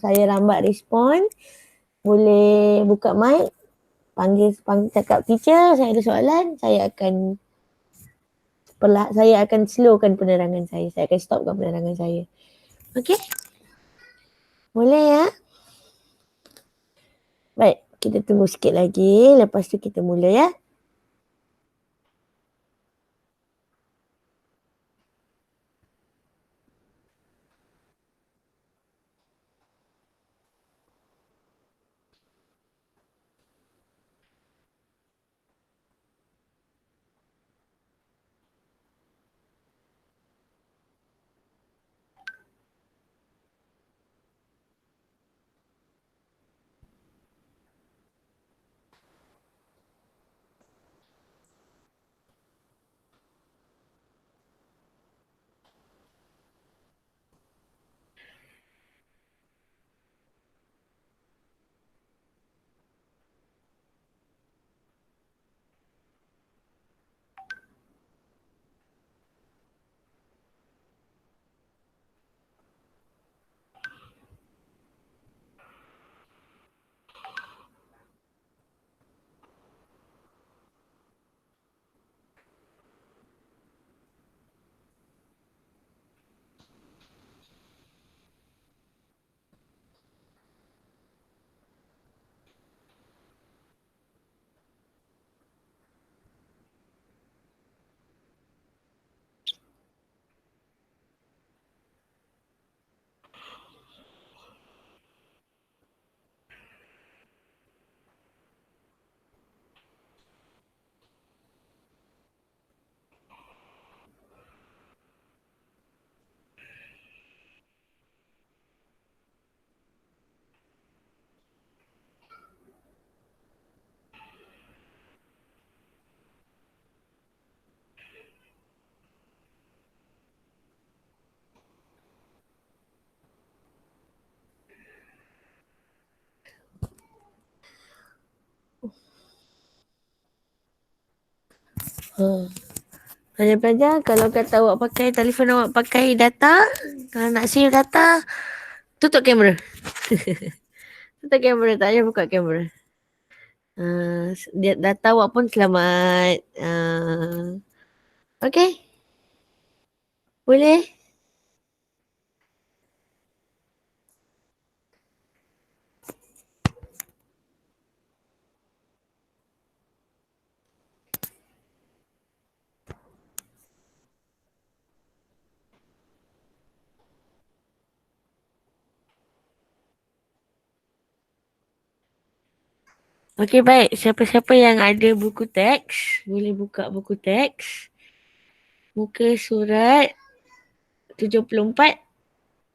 saya lambat respon, boleh buka mic, panggil cakap teacher, saya ada soalan, saya akan slowkan penerangan saya. Saya akan stopkan penerangan saya. Okey? Boleh ya? Baik, kita tunggu sikit lagi. Lepas tu kita mula ya. Pelajar-pelajar, kalau kata awak pakai telefon awak pakai data, kalau nak save data, tutup kamera. Tutup kamera, tak payah buka kamera. Data awak pun selamat. Okey? Boleh? Okey, baik. Siapa-siapa yang ada buku teks, boleh buka buku teks. Muka surat 74.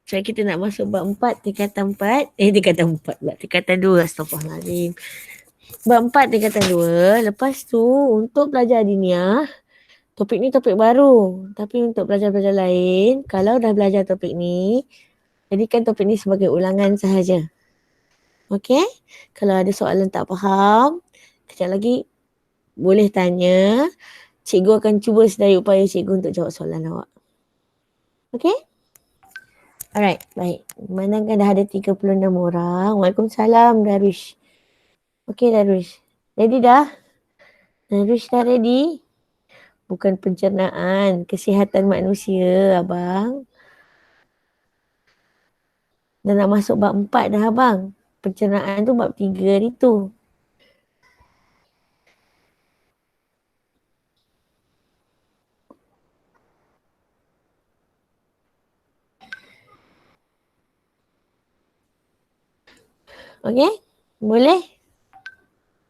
So, kita nak masuk bab 4, tingkatan 4. Tingkatan 4 pula. Tingkatan 2. Astaghfirullahaladzim. Bab 4, tingkatan 2. Lepas tu, untuk belajar diniah, topik ni topik baru. Tapi untuk belajar-belajar lain, kalau dah belajar topik ni, jadikan topik ni sebagai ulangan sahaja. Okey? Kalau ada soalan tak faham, kejap lagi boleh tanya. Cikgu akan cuba sedaya upaya cikgu untuk jawab soalan awak. Okey? Alright, baik. Manakah dah ada 36 orang. Waalaikumsalam, Darwish. Okey, Darwish. Ready dah? Darwish dah ready? Bukan pencernaan, kesihatan manusia, abang. Dah nak masuk bab 4 dah, abang. Pencernaan tu bab 3 hari tu. Okey? Boleh?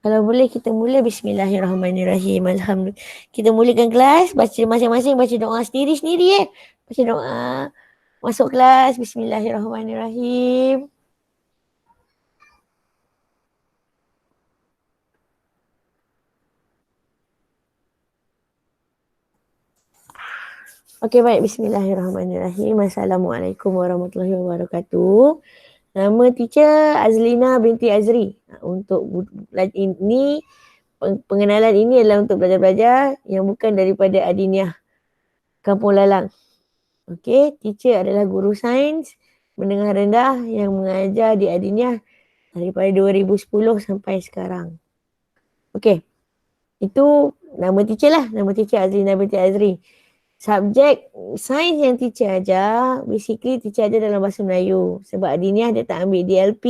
Kalau boleh kita mula. Bismillahirrahmanirrahim. Alhamdulillah. Kita mulakan kelas. Baca masing-masing. Baca doa sendiri-sendiri Baca doa. Masuk kelas. Bismillahirrahmanirrahim. Okey, baik. Bismillahirrahmanirrahim. Assalamualaikum warahmatullahi wabarakatuh. Nama teacher Azlina binti Azri. Untuk ini, pengenalan ini adalah untuk belajar-belajar yang bukan daripada Adiniah Kampung Lalang. Okey, teacher adalah guru sains menengah rendah yang mengajar di Adiniah daripada 2010 sampai sekarang. Okey. Itu nama teacher lah. Nama teacher Azrina binti Azri. Subjek sains yang teacher ajar, basically teacher ajar dalam bahasa Melayu. Sebab Adiniah dia tak ambil DLP.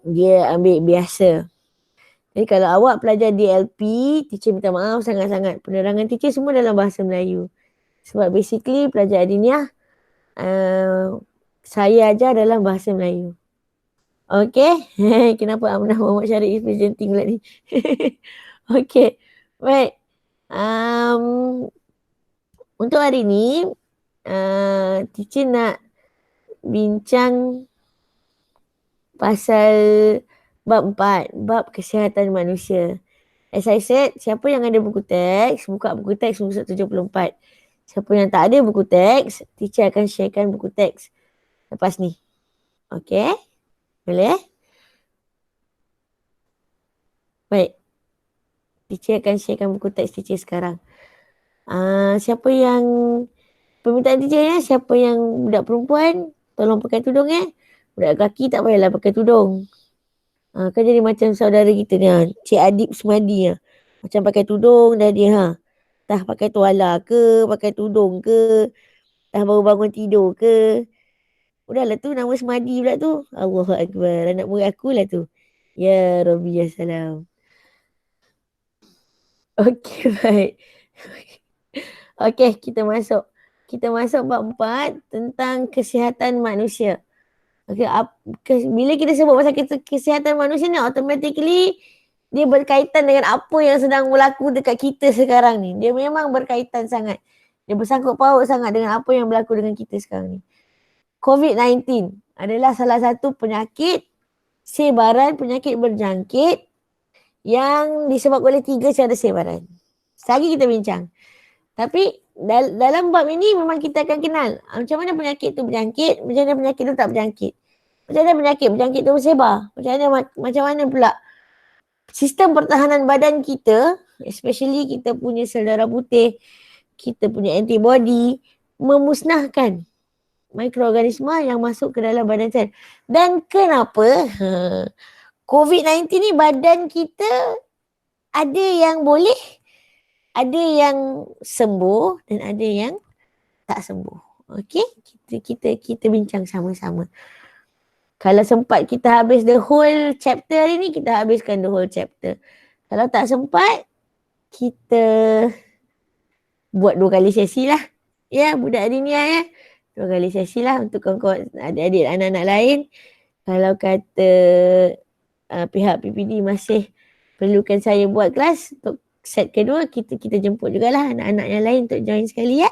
Dia ambil biasa. Jadi kalau awak pelajar DLP, teacher minta maaf sangat-sangat. Penerangan teacher semua dalam bahasa Melayu. Sebab basically pelajar Adiniah, saya ajar dalam bahasa Melayu. Okay. Kenapa Aminah Muhammad Syarif is presenting pula ni? Okay. Baik. Untuk hari ni, teacher nak bincang pasal bab 4, bab kesihatan manusia. As I said, siapa yang ada buku teks, buka buku teks muka 74. Siapa yang tak ada buku teks, teacher akan sharekan buku teks lepas ni. Okay? Boleh? Baik. Teacher akan sharekan buku teks teacher sekarang. Siapa yang permintaan teacher ya, siapa yang budak perempuan, tolong pakai tudung ya. Budak lelaki tak payahlah pakai tudung. Kan jadi macam saudara kita ni, Cik Adib Semadi. Macam pakai tudung dah dia. Dah pakai tuala ke, pakai tudung ke, dah baru bangun tidur ke. Udahlah tu nama Semadi pula tu. Allahu Akbar. Anak murid aku lah tu. Ya Rabbi ya salam. Okey, baik. Okey, kita masuk. Kita masuk bab 4 tentang kesihatan manusia. Okey, bila kita sebut pasal kesihatan manusia ni, automatically dia berkaitan dengan apa yang sedang berlaku dekat kita sekarang ni. Dia memang berkaitan sangat. Dia bersangkut paut sangat dengan apa yang berlaku dengan kita sekarang ni. COVID-19 adalah salah satu penyakit sebaran, penyakit berjangkit yang disebabkan oleh 3 cara sebaran. Selagi kita bincang. Tapi dalam bab ini memang kita akan kenal macam mana penyakit tu berjangkit, macam mana penyakit tu tak berjangkit. Macam mana penyakit berjangkit tu bersebar. Macam mana pula sistem pertahanan badan kita, especially kita punya sel darah putih, kita punya antibody, memusnahkan mikroorganisma yang masuk ke dalam badan sel. Dan kenapa COVID-19 ni badan kita ada yang boleh, ada yang sembuh dan ada yang tak sembuh. Okey, kita bincang sama-sama. Kalau sempat kita habis the whole chapter hari ni, kita habiskan the whole chapter. Kalau tak sempat, kita buat 2 kali sesi lah. Ya, budak Adiniah ya. 2 kali sesi lah untuk kawan-kawan adik-adik anak-anak lain. Kalau kata pihak PPD masih perlukan saya buat kelas untuk set kedua, kita jemput jugalah anak-anak yang lain untuk join sekali ya.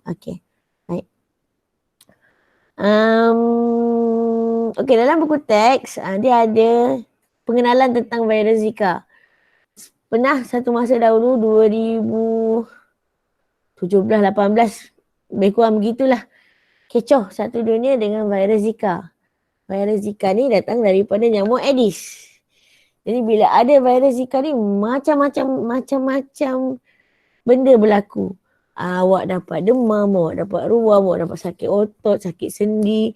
Okey. Baik. Okey, dalam buku teks dia ada pengenalan tentang virus Zika. Pernah satu masa dahulu 2017-18 lebih kurang begitulah, kecoh satu dunia dengan virus Zika. Virus Zika ni datang daripada nyamuk Aedes. Jadi bila ada virus Zika ni, macam-macam benda berlaku. Awak dapat demam, awak dapat ruam, awak dapat sakit otot, sakit sendi.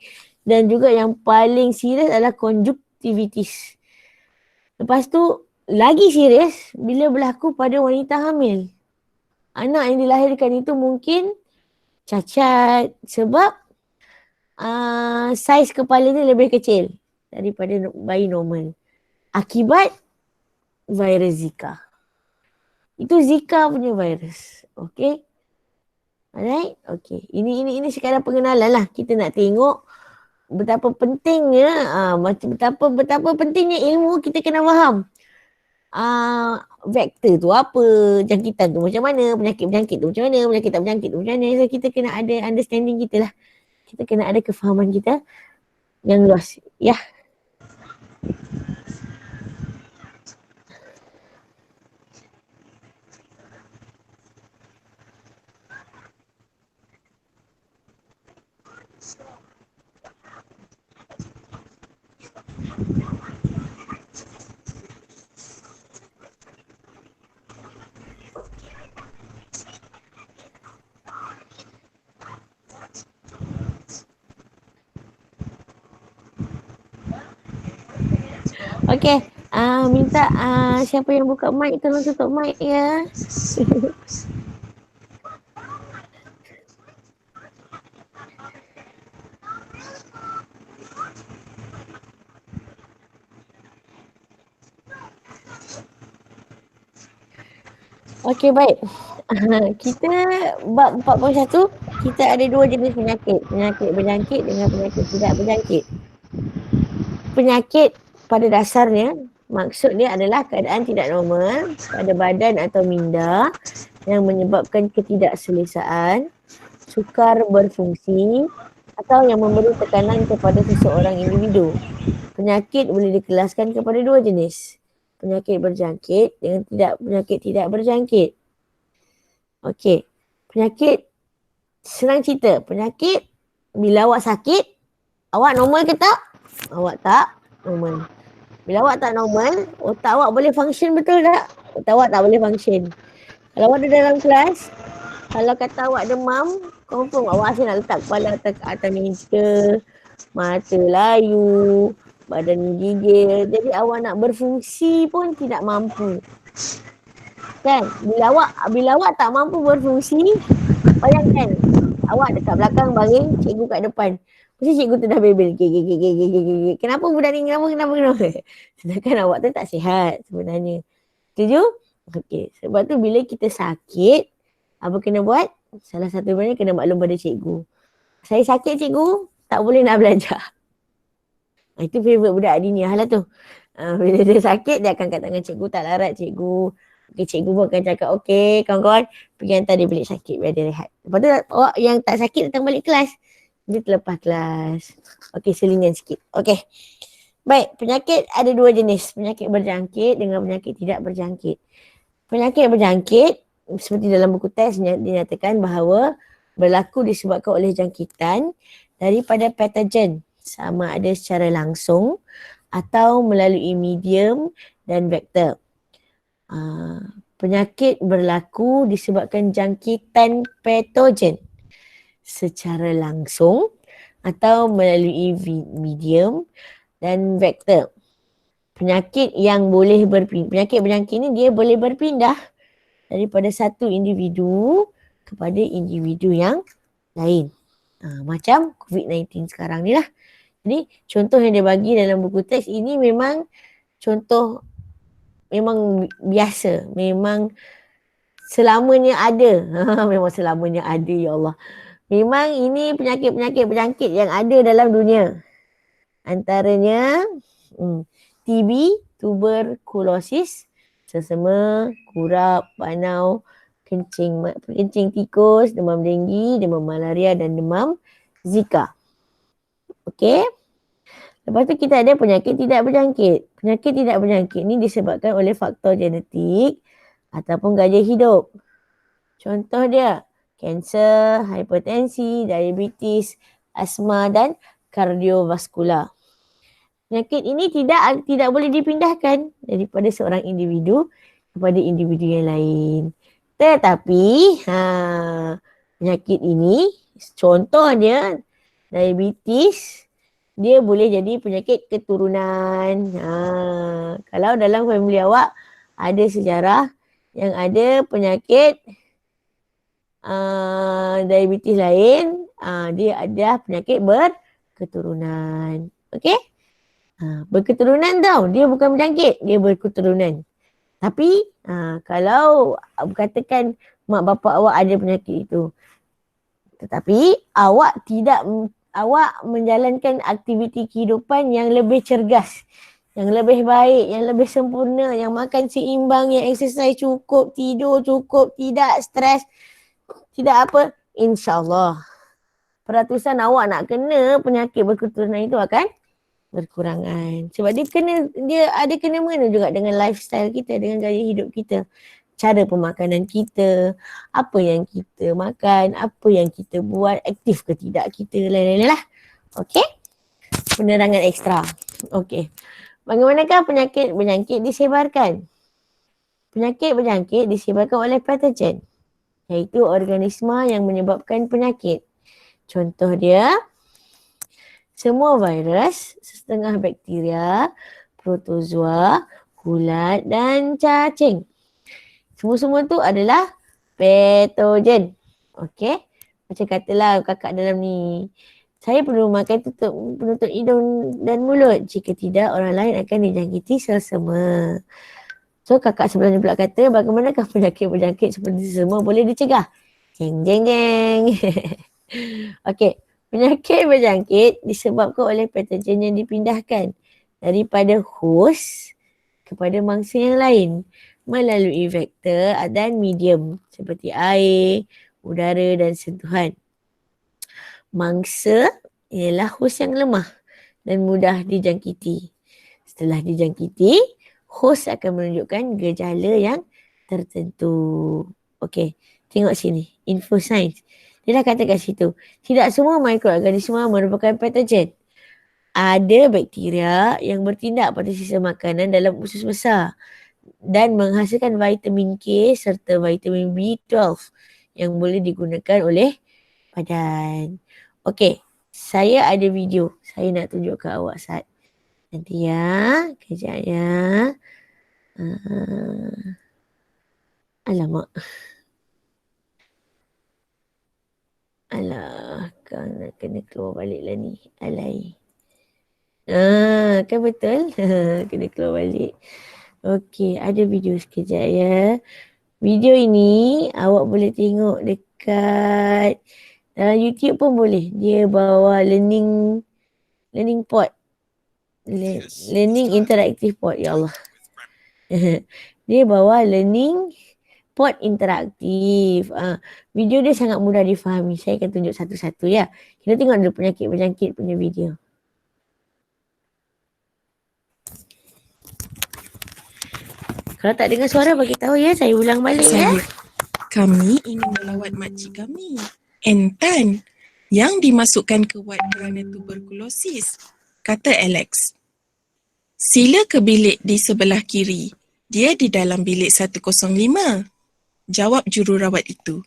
Dan juga yang paling serius adalah konjuktivitis. Lepas tu, lagi serius bila berlaku pada wanita hamil. Anak yang dilahirkan itu mungkin cacat sebab saiz kepala dia lebih kecil daripada bayi normal. Akibat virus Zika. Itu Zika punya virus. Okay. Alright. Okay. Ini sekadar pengenalan lah. Kita nak tengok betapa pentingnya, betapa pentingnya ilmu kita kena faham. Vektor tu apa, jangkitan tu macam mana, penyakit berjangkit tu macam mana, penyakit tak berjangkit tu macam mana. So kita kena ada understanding kita lah. Kita kena ada kefahaman kita yang luas. Ya. Okey, minta siapa yang buka mic tolong tutup mic ya. Okey, baik. Kita bab 41, kita ada dua jenis penyakit. Penyakit berjangkit dengan penyakit tidak berjangkit. Penyakit pada dasarnya, maksud dia adalah keadaan tidak normal pada badan atau minda yang menyebabkan ketidakselesaan, sukar berfungsi atau yang memberi tekanan kepada seseorang individu. Penyakit boleh dikelaskan kepada dua jenis. Penyakit berjangkit dengan penyakit tidak berjangkit. Okey. Penyakit, senang cerita. Penyakit, bila awak sakit, awak normal ke tak? Awak tak normal. Bila awak tak normal, otak awak boleh function betul tak? Otak awak tak boleh function. Kalau awak ada dalam kelas, kalau kata awak demam, confirm awak asyik nak letak kepala atas meja, mata layu, badan gigil. Jadi awak nak berfungsi pun tidak mampu. Kan? Bila awak tak mampu berfungsi, bayangkan awak dekat belakang baring, cikgu kat depan. Mesti cikgu tu dah bebel. Kenapa budak ni? Kenapa? Sedangkan awak tu tak sihat sebenarnya. Setuju? Okey. Sebab tu bila kita sakit, apa kena buat? Salah satu benda kena maklum pada cikgu. Saya sakit cikgu, tak boleh nak belajar. Itu favourite budak Adiniah lah tu. Bila dia sakit, dia akan kata dengan cikgu, tak larat cikgu. Okay, cikgu pun akan cakap, okey kawan-kawan, pergi hantar dia balik sakit biar dia rehat. Lepas tu awak yang tak sakit datang balik kelas. Dia terlepas kelas. Okey, selingan sikit. Okey. Baik, penyakit ada dua jenis. Penyakit berjangkit dengan penyakit tidak berjangkit. Penyakit berjangkit, seperti dalam buku teks dinyatakan bahawa berlaku disebabkan oleh jangkitan daripada patogen, sama ada secara langsung atau melalui medium dan vektor. Penyakit berlaku disebabkan jangkitan patogen secara langsung atau melalui medium dan vektor. Penyakit yang boleh penyakit berjangkit ni dia boleh berpindah daripada satu individu kepada individu yang lain. Macam COVID-19 sekarang ni lah. Jadi contoh yang dia bagi dalam buku teks ini memang contoh memang biasa. Memang selamanya ada. Memang selamanya ada, ya Allah. Memang ini penyakit-penyakit berjangkit yang ada dalam dunia. Antaranya TB, tuberkulosis, sesama, kurap, panau, kencing tikus, demam denggi, demam malaria dan demam Zika. Okey. Lepas tu kita ada penyakit tidak berjangkit. Penyakit tidak berjangkit ni disebabkan oleh faktor genetik ataupun gaya hidup. Contoh dia, kanser, hipertensi, diabetes, asma dan kardiovaskular. Penyakit ini tidak boleh dipindahkan daripada seorang individu kepada individu yang lain. Tetapi penyakit ini, contoh dia diabetes, dia boleh jadi penyakit keturunan. Kalau dalam family awak ada sejarah yang ada penyakit diabetes lain, dia ada penyakit berketurunan. Okey? Berketurunan tau, dia bukan berjangkit, dia berketurunan. Tapi kalau katakan mak bapak awak ada penyakit itu, tetapi awak menjalankan aktiviti kehidupan yang lebih cergas, yang lebih baik, yang lebih sempurna, yang makan seimbang, yang exercise cukup, tidur cukup, tidak stres, tidak apa, insyaAllah peratusan awak nak kena penyakit berketurunan itu akan berkurangan. Sebab dia ada kena mengena juga dengan lifestyle kita, dengan gaya hidup kita. Cara pemakanan kita, apa yang kita makan, apa yang kita buat, aktif ke tidak kita, lain-lain lah. Okey? Penerangan ekstra. Okey. Bagaimanakah penyakit berjangkit disebarkan? Penyakit berjangkit disebarkan oleh patogen, iaitu organisma yang menyebabkan penyakit. Contoh dia, semua virus, setengah bakteria, protozoa, kulat dan cacing. Semua-semua tu adalah patogen. Okey. Macam katalah kakak dalam ni. Saya perlu memakai penutup hidung dan mulut. Jika tidak, orang lain akan dijangkiti selsema. So kakak sebelah ni pula kata, bagaimanakah penyakit berjangkit seperti selsema boleh dicegah? Jeng jeng jeng. Okey. Penyakit berjangkit disebabkan oleh patogen yang dipindahkan daripada hos kepada mangsa yang lain melalui vektor dan medium seperti air, udara dan sentuhan. Mangsa ialah hos yang lemah dan mudah dijangkiti. Setelah dijangkiti, hos akan menunjukkan gejala yang tertentu. Okey, tengok sini. Info sains. Dia dah kata kat situ. Tidak semua mikroorganisma merupakan patogen. Ada bakteria yang bertindak pada sisa makanan dalam usus besar dan menghasilkan vitamin K serta vitamin B12 yang boleh digunakan oleh badan. Okey, saya ada video. Saya nak tunjuk ke awak saat. Nanti ya, kejap ya. Alamak. Alah, kau nak kena keluar balik lah ni. Alai. Kan betul? Kena keluar balik. Okey, ada video sekejap ya. Video ini awak boleh tengok dekat YouTube pun boleh. Dia bawa learning pod. Learning interactive pod. Ya Allah. Dia bawa learning pod interaktif. Video dia sangat mudah difahami. Saya akan tunjuk satu-satu ya. Kita tengok dulu penyakit berjangkit punya video. Kalau tak dengar suara bagi tahu ya, saya ulang balik ya. Kami ingin melawat makcik kami, Entan, yang dimasukkan ke wad kerana tuberkulosis, kata Alex. Sila ke bilik di sebelah kiri. Dia di dalam bilik 105. Jawab jururawat itu.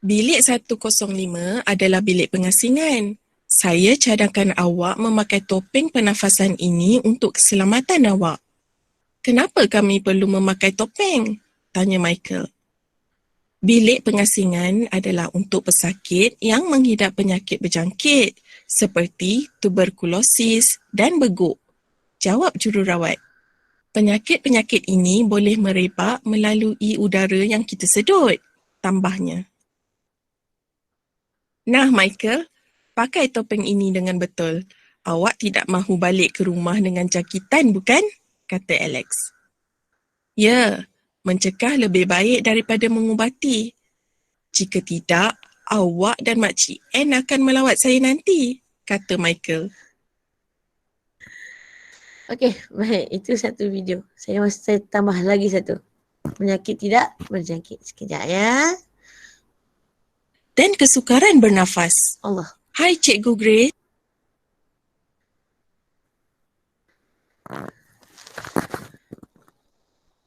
Bilik 105 adalah bilik pengasingan. Saya cadangkan awak memakai topeng pernafasan ini untuk keselamatan awak. Kenapa kami perlu memakai topeng? Tanya Michael. Bilik pengasingan adalah untuk pesakit yang mengidap penyakit berjangkit seperti tuberkulosis dan beguk. Jawab jururawat. Penyakit-penyakit ini boleh merebak melalui udara yang kita sedut. Tambahnya. Nah Michael, pakai topeng ini dengan betul. Awak tidak mahu balik ke rumah dengan jangkitan bukan? Kata Alex. Ya, mencegah lebih baik daripada mengubati. Jika tidak, awak dan Makcik Ann akan melawat saya nanti, kata Michael. Okey, baik. Itu satu video. Saya tambah lagi satu. Penyakit tidak berjangkit. Sekejap ya. Dan kesukaran bernafas. Allah. Hai Cikgu Grace.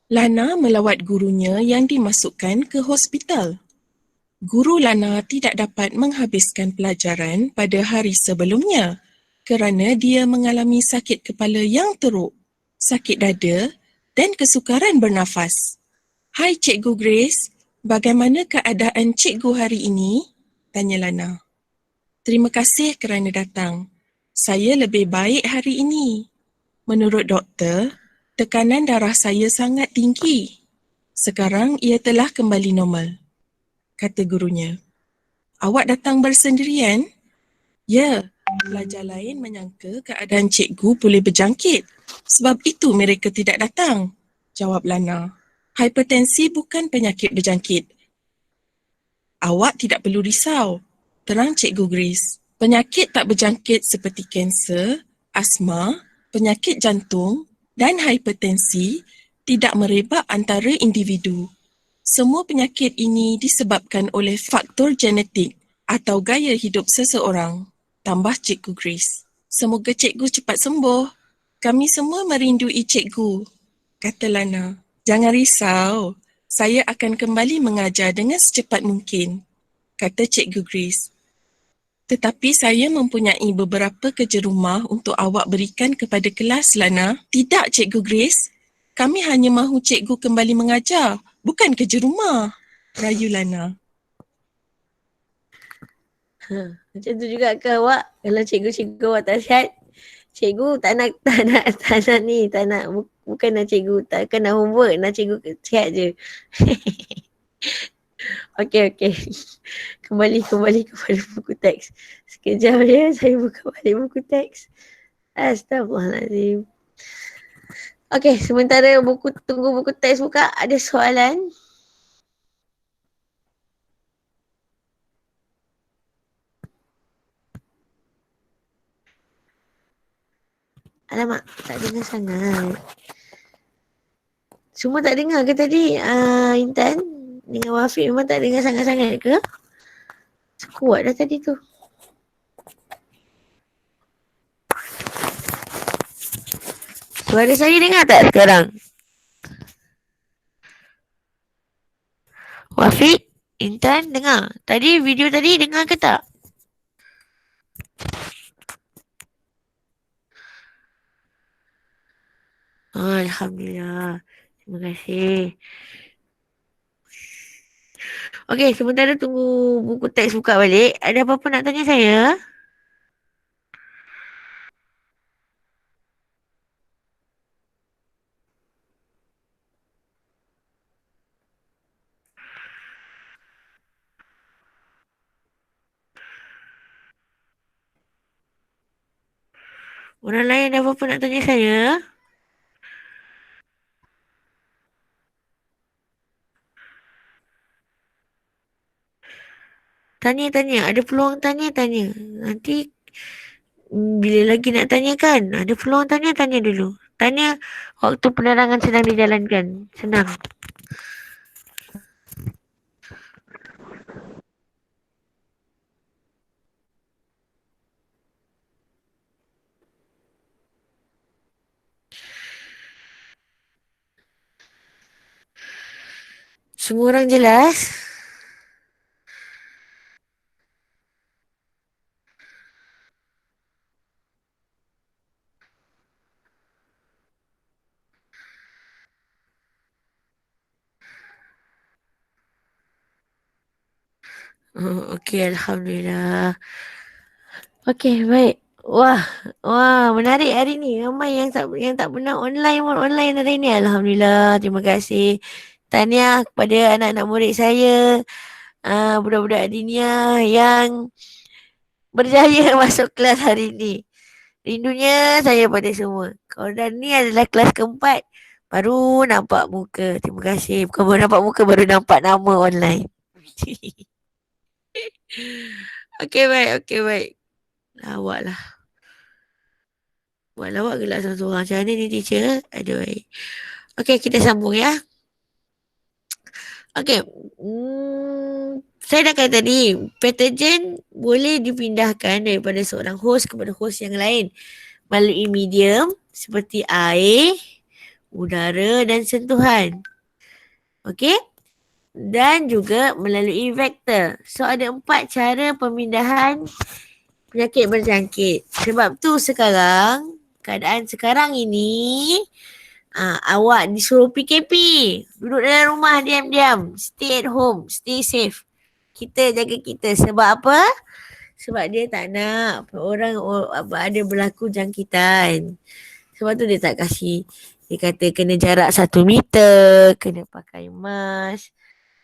Lana melawat gurunya yang dimasukkan ke hospital. Guru Lana tidak dapat menghabiskan pelajaran pada hari sebelumnya kerana dia mengalami sakit kepala yang teruk, sakit dada dan kesukaran bernafas. Hai Cikgu Grace, bagaimana keadaan cikgu hari ini? Tanya Lana. Terima kasih kerana datang. Saya lebih baik hari ini. Menurut doktor, tekanan darah saya sangat tinggi. Sekarang ia telah kembali normal, kata gurunya. Awak datang bersendirian? Ya, pelajar lain menyangka keadaan cikgu boleh berjangkit. Sebab itu mereka tidak datang, jawab Lana. Hipertensi bukan penyakit berjangkit. Awak tidak perlu risau, terang Cikgu Grace. Penyakit tak berjangkit seperti kanser, asma, penyakit jantung dan hipertensi tidak merebak antara individu. Semua penyakit ini disebabkan oleh faktor genetik atau gaya hidup seseorang, tambah Cikgu Grace. Semoga cikgu cepat sembuh. Kami semua merindui cikgu, kata Lana. Jangan risau, saya akan kembali mengajar dengan secepat mungkin, kata Cikgu Grace. Tetapi saya mempunyai beberapa kerja rumah untuk awak berikan kepada kelas, Lana. Tidak, Cikgu Grace. Kami hanya mahu cikgu kembali mengajar, bukan kerja rumah. Rayu Lana. Macam tu juga ke awak? Kalau cikgu-cikgu awak tak sihat, cikgu tak nak tak nak ni, tak nak bukan nak cikgu, takkan nak homework, nak cikgu sihat je. Okey. Kembali kepada buku teks. Sekejap ya, saya buka balik buku teks. Astaghfirullahaladzim. Okey, sementara tunggu buku teks buka, ada soalan? Alamak, tak dengar sangat. Semua tak dengar ke tadi? Intan dengan Wafiq memang tak dengar sangat-sangat ke? Kuat dah tadi tu. Suara saya dengar tak sekarang? Wafiq, Intan dengar. Tadi video tadi dengar ke tak? Alhamdulillah. Terima kasih. Okey, sementara tunggu buku teks buka balik. Ada apa-apa nak tanya saya? Orang lain ada apa-apa nak tanya saya? Tanya. Ada peluang tanya. Nanti bila lagi nak tanya kan? Ada peluang tanya dulu. Tanya waktu penerangan sedang dijalankan. Senang. Semua orang jelas? Oh, okey, Alhamdulillah. Okey, baik. Wah, menarik hari ni. Ramai yang tak pernah online hari ni. Alhamdulillah, terima kasih. Tahniah kepada anak-anak murid saya, budak-budak dinia yang berjaya masuk kelas hari ni. Rindunya saya pada semua. Korang ni adalah kelas keempat. Baru nampak muka. Terima kasih. Bukan baru nampak muka, baru nampak nama online. Okey, baik. Lawak lah. Buat lawak gelak seorang-seorang. Macam mana ni teacher? Aduh. Okey, kita sambung ya. Okey. Saya dah kata tadi, pathogen boleh dipindahkan daripada seorang host kepada host yang lain melalui medium seperti air, udara dan sentuhan. Okey? Dan juga melalui vektor. So ada 4 cara pemindahan penyakit berjangkit. Sebab tu sekarang, keadaan sekarang ini, awak disuruh PKP. Duduk dalam rumah diam-diam. Stay at home. Stay safe. Kita jaga kita. Sebab apa? Sebab dia tak nak orang ada berlaku jangkitan. Sebab tu dia tak kasih. Dia kata kena jarak 1 meter. Kena pakai mask.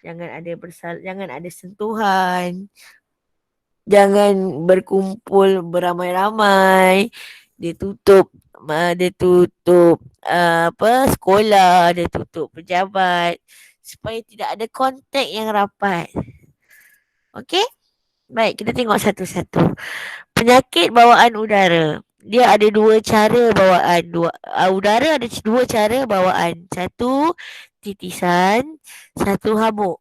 Jangan ada sentuhan. Jangan berkumpul beramai-ramai. Dia tutup sekolah, dia tutup pejabat supaya tidak ada kontak yang rapat. Okey? Baik, kita tengok satu-satu. Penyakit bawaan udara. Dia ada 2 cara bawaan. Udara ada 2 cara bawaan. 1 titisan, 1 habuk.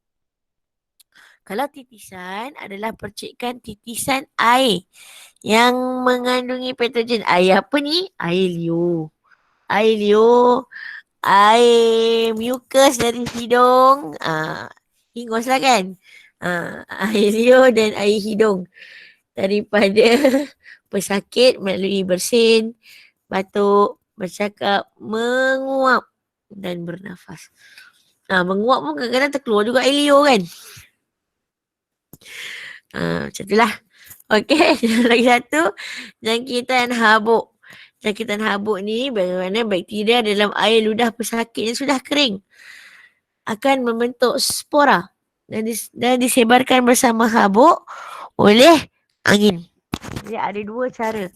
Kalau titisan adalah percikan titisan air yang mengandungi patogen. Air apa ni? Air liur. Air mucus dari hidung. Hinguslah kan? Air liur dan air hidung. daripada pesakit melalui bersin, batuk, bercakap, menguap dan bernafas. Menguap pun kadang-kadang terkeluar juga air liur kan. Macam itulah. Okey, lagi satu, jangkitan habuk. Jangkitan habuk ni bagaimana bakteria dalam air ludah pesakit yang sudah kering akan membentuk spora dan disebarkan bersama habuk oleh angin. Jadi ada dua cara.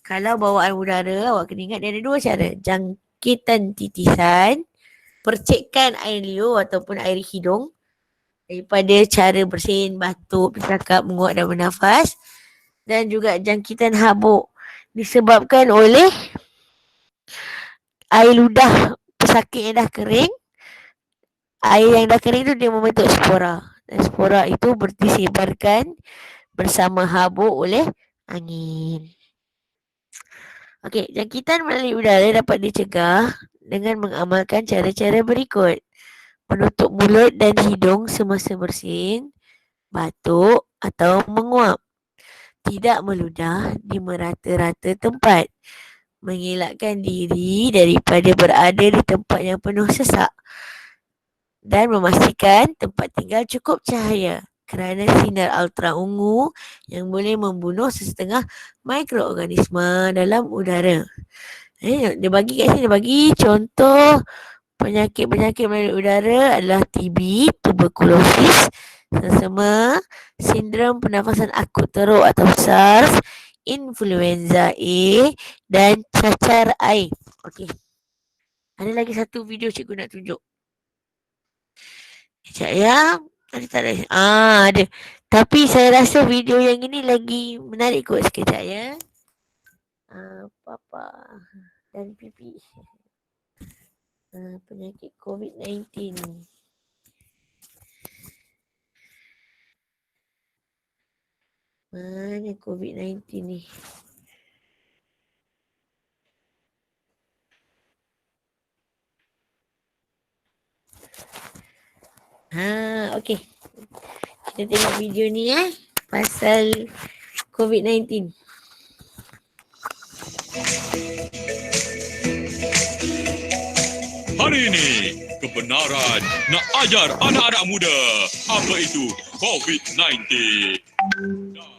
Kalau bawaan udara, awak kena ingat dia ada dua cara. Jangkitan titisan, percikan air liur ataupun air hidung daripada cara bersin, batuk, bercakap, menguap dan bernafas. Dan juga jangkitan habuk disebabkan oleh air ludah pesakit yang dah kering. Air yang dah kering tu dia membentuk spora. Dan spora itu disebarkan bersama habuk oleh angin. Okey, jangkitan melalui udara dapat dicegah dengan mengamalkan cara-cara berikut. Menutup mulut dan hidung semasa bersin, batuk atau menguap. Tidak meludah di merata-rata tempat. Mengelakkan diri daripada berada di tempat yang penuh sesak. Dan memastikan tempat tinggal cukup cahaya kerana sinar ultra ungu yang boleh membunuh sesetengah mikroorganisma dalam udara. Dia bagi kat sini, dia bagi contoh penyakit-penyakit melalui udara adalah TB, tuberkulosis, selsema, sindrom pernafasan akut teruk atau SARS, influenza A dan cacar air. Okey. Ada lagi satu video cikgu nak tunjuk. Sekejap ya. Ada tak ada? Ada. Tapi saya rasa video yang ini lagi menarik kot. Sekejap ya. Papa dan pipi. Penyakit COVID-19. Mana COVID-19 ni? Okey. Kita tengok video ni pasal COVID-19. Hari ini, kebenaran nak ajar anak-anak muda apa itu COVID-19. Dan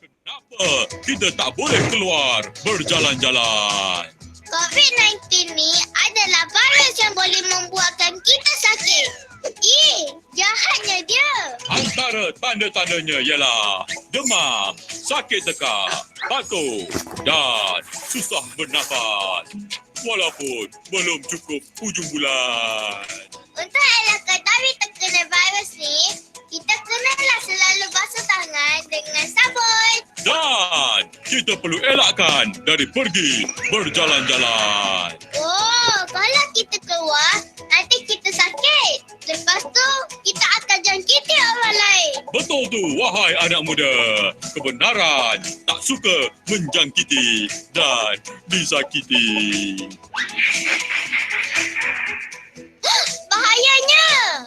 kenapa kita tak boleh keluar berjalan-jalan. COVID-19 ni adalah virus yang boleh membuatkan kita sakit. Jahatnya dia. Antara tanda-tandanya ialah demam, sakit tekak, batuk dan susah bernafas. Walaupun belum cukup hujung bulan. Untuk elakkan dari terkena virus ni, kita kenalah selalu basuh tangan dengan sabun. Dan kita perlu elakkan dari pergi berjalan-jalan. Kalau kita keluar, nanti kita sakit. Lepas tu, kita akan jangkiti orang lain. Betul tu, wahai anak muda. Kebenaran tak suka menjangkiti dan disakiti. Bahayanya!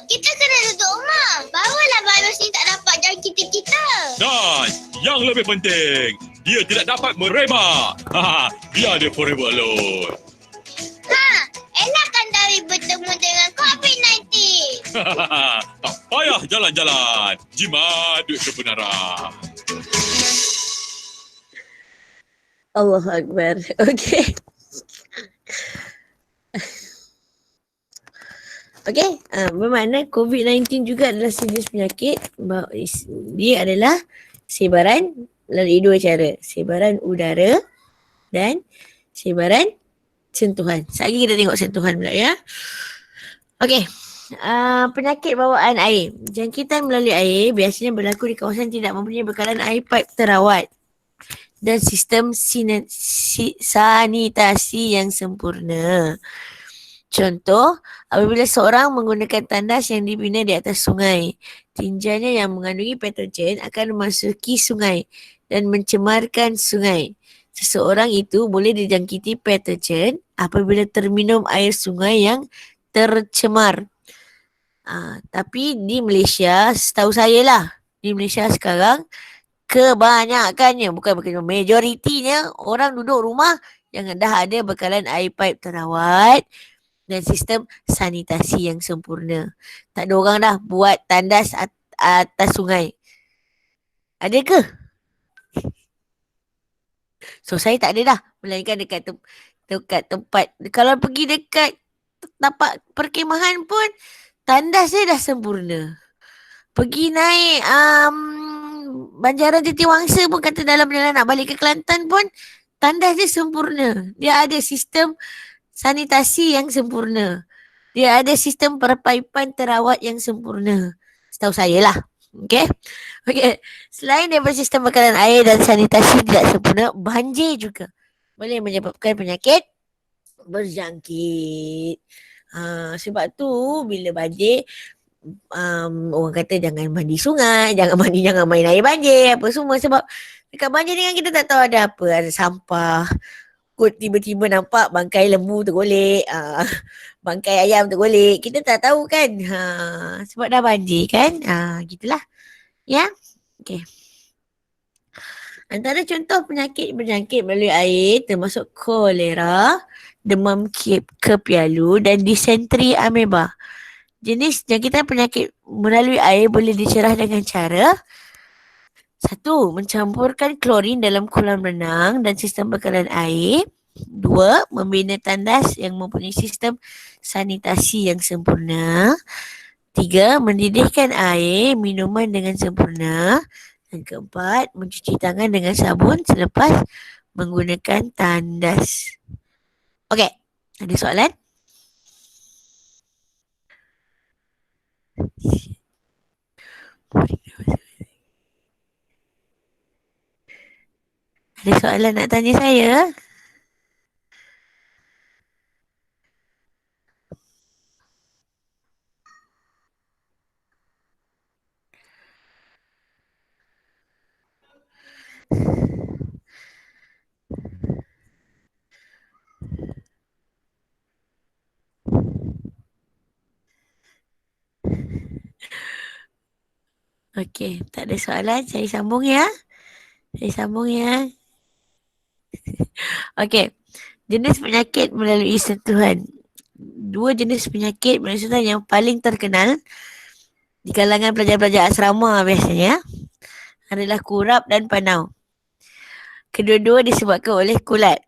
Kita kena duduk rumah. Barulah virus ni tak dapat jangkiti kita. Dan yang lebih penting, dia tidak dapat meremak. Dia ada forever alone. Elakkan dari bertemu dengan COVID-19. Tak payah jalan-jalan. Jimat duit kebenaran. Allahu Akbar. Okey. Okey, bermakna COVID-19 juga adalah sejenis penyakit. Dia adalah sebaran melalui dua cara. Sebaran udara dan sebaran sentuhan. Sekali kita tengok sentuhan pula ya. Okey. Penyakit bawaan air. Jangkitan melalui air biasanya berlaku di kawasan tidak mempunyai bekalan air pipe terawat dan sistem sanitasi yang sempurna. Contoh, apabila seorang menggunakan tandas yang dibina di atas sungai, tinjanya yang mengandungi patogen akan memasuki sungai dan mencemarkan sungai. Seseorang itu boleh dijangkiti patogen apabila terminum air sungai yang tercemar. Tapi di Malaysia, setahu saya lah, di Malaysia sekarang kebanyakannya, bukan majoritinya orang duduk rumah yang dah ada bekalan air pipe terawat dan sistem sanitasi yang sempurna. Tak ada orang dah buat tandas atas sungai. Ada ke? So saya tak ada dah. Melainkan dekat tempat. Kalau pergi dekat tapak perkemahan pun tandas dia dah sempurna. Pergi naik Banjaran Jatiwangsa pun kata dalam perjalanan nak balik ke Kelantan pun tandas dia sempurna. Dia ada sistem sanitasi yang sempurna. Dia ada sistem perpaipan terawat yang sempurna. Setahu saya lah. Okay. Selain daripada sistem bekalan air dan sanitasi tidak sempurna, banjir juga boleh menyebabkan penyakit berjangkit. Sebab tu bila banjir, orang kata jangan mandi sungai, jangan main air banjir, apa semua. Sebab dekat banjir ni kan kita tak tahu ada apa, ada sampah. Kut tiba-tiba nampak bangkai lembu tergolek, bangkai ayam tergolek. Kita tak tahu kan. Sebab dah banjir kan. Gitulah. Ya. Okay. Antara contoh penyakit berjangkit melalui air termasuk kolera, demam kepialu dan disenteri ameba. Jenis jangkitan penyakit melalui air boleh dicerah dengan cara: 1. Mencampurkan klorin dalam kolam renang dan sistem bekalan air. 2. Membina tandas yang mempunyai sistem sanitasi yang sempurna. 3. Mendidihkan air minuman dengan sempurna. Dan 4. Mencuci tangan dengan sabun selepas menggunakan tandas. Okey, ada soalan? Ada soalan nak tanya saya? Okey, tak ada soalan. Saya sambung ya. Okey. Jenis penyakit melalui sentuhan. 2 jenis penyakit melalui sentuhan yang paling terkenal di kalangan pelajar-pelajar asrama biasanya adalah kurap dan panau. Kedua-dua disebabkan oleh kulat.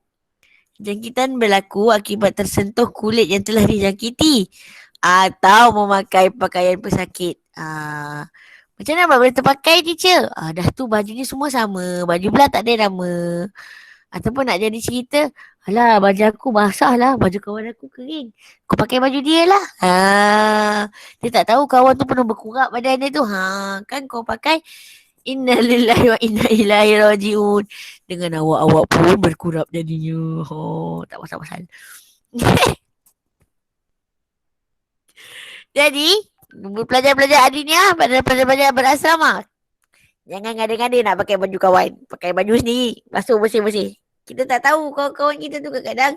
Jangkitan berlaku akibat tersentuh kulit yang telah dijangkiti atau memakai pakaian pesakit. Macam mana boleh terpakai, teacher? Dah tu bajunya semua sama. Baju belah tak ada nama. Ataupun nak jadi cerita, alah baju aku basah lah, baju kawan aku kering. Kau pakai baju dia lah. Dia tak tahu kawan tu pernah berkurap badan dia tu. Kan kau pakai inna lillahi wa inna ilaihi rajiun. Dengan awak-awak pun berkurap jadinya. Tak pasal-pasal. Jadi, pelajar-pelajar adinia, pelajar-pelajar berasrama, jangan ngada-ngada nak pakai baju kawan. Pakai baju sendiri. Basuh bersih-bersih. Kita tak tahu kawan-kawan kita tu kadang-kadang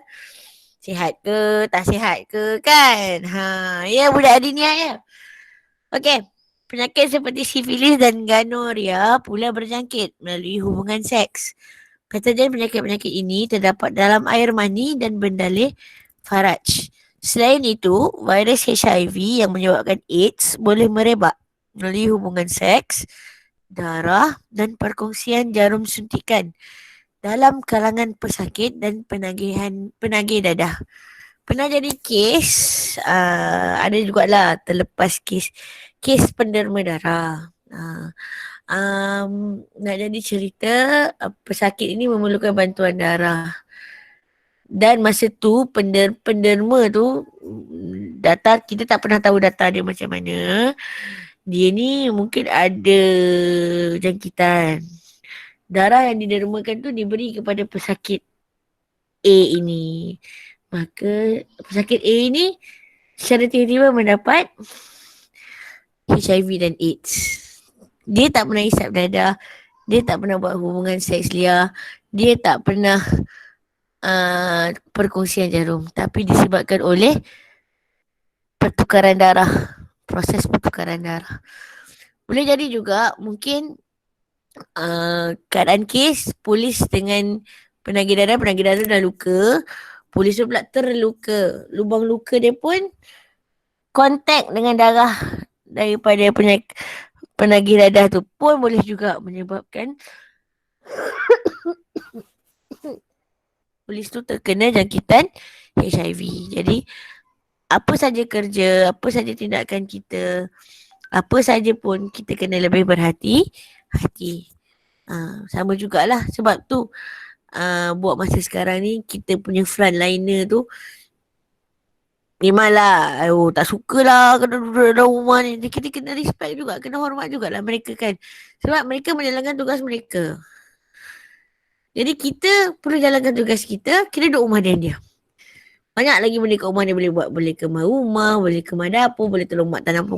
sihat ke, tak sihat ke kan. Ya budak adinia ya. Okey. Penyakit seperti sifilis dan gonoria pula berjangkit melalui hubungan seks. Patogen penyakit-penyakit ini terdapat dalam air mani dan bendalih faraj. Selain itu, virus HIV yang menyebabkan AIDS boleh merebak melalui hubungan seks, darah dan perkongsian jarum suntikan dalam kalangan pesakit dan penagih dadah. Pernah jadi kes, ada jugalah terlepas kes penderma darah. Nak jadi cerita, pesakit ini memerlukan bantuan darah. Dan masa tu penderma tu data, kita tak pernah tahu data dia macam mana. Dia ni mungkin ada jangkitan. Darah yang didermakan tu diberi kepada pesakit A ini. Maka pesakit A ini secara tiba-tiba mendapat HIV dan AIDS. Dia tak pernah isap dadah. Dia tak pernah buat hubungan seks liar. Dia tak pernah perkongsian jarum. Tapi disebabkan oleh pertukaran darah. Proses pertukaran darah. Boleh jadi juga mungkin keadaan kes, polis dengan penagih darah dah luka. Polis tu pula terluka. Lubang luka dia pun kontak dengan darah daripada penagih dadah tu pun boleh juga menyebabkan polis tu terkena jangkitan HIV. Jadi apa saja kerja, apa saja tindakan kita, apa saja pun kita kena lebih berhati-hati. Sama jugalah sebab tu buat masa sekarang ni kita punya frontliner tu memanglah tak sukalah kena duduk dalam rumah ni. Kita kena respect juga, kena hormat jugalah mereka kan. Sebab mereka menjalankan tugas mereka. Jadi kita perlu jalankan tugas kita, kita duduk rumah dia. Banyak lagi benda kat rumah dia boleh buat. Boleh kemah rumah, boleh kemah dapur, boleh tolong mak tanam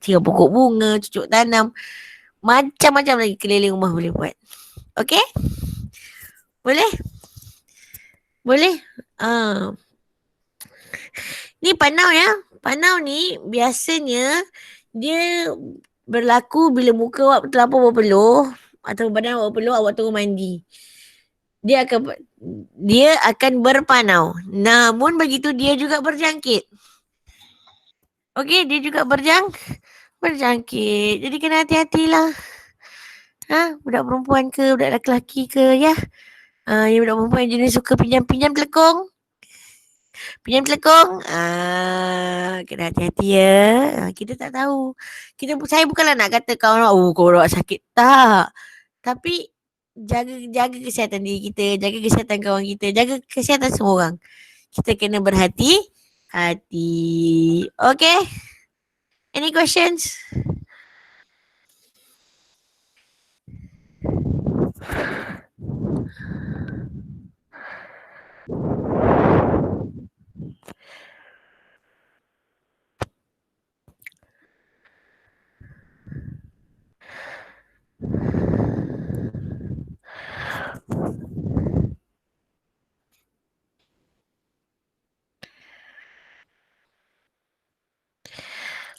siram pokok bunga, cucuk tanam. Macam-macam lagi keliling rumah boleh buat. Okay? Boleh? Boleh? Ni panau ya. Panau ni biasanya dia berlaku bila muka awak terlampau berpeluh atau badan awak berpeluh, awak turun mandi. Dia akan berpanau. Namun begitu dia juga berjangkit. Okey, dia juga berjangkit. Jadi kena hati-hatilah. Budak perempuan ke, budak lelaki ke ya. Yang budak perempuan yang jenis suka pinjam telekong. Kena hati-hati ya. Kita tak tahu. Saya bukanlah nak kata kawan kau orang sakit. Tak. Tapi jaga kesihatan diri kita, jaga kesihatan kawan kita, jaga kesihatan semua orang. Kita kena berhati-hati. Okay? Any questions?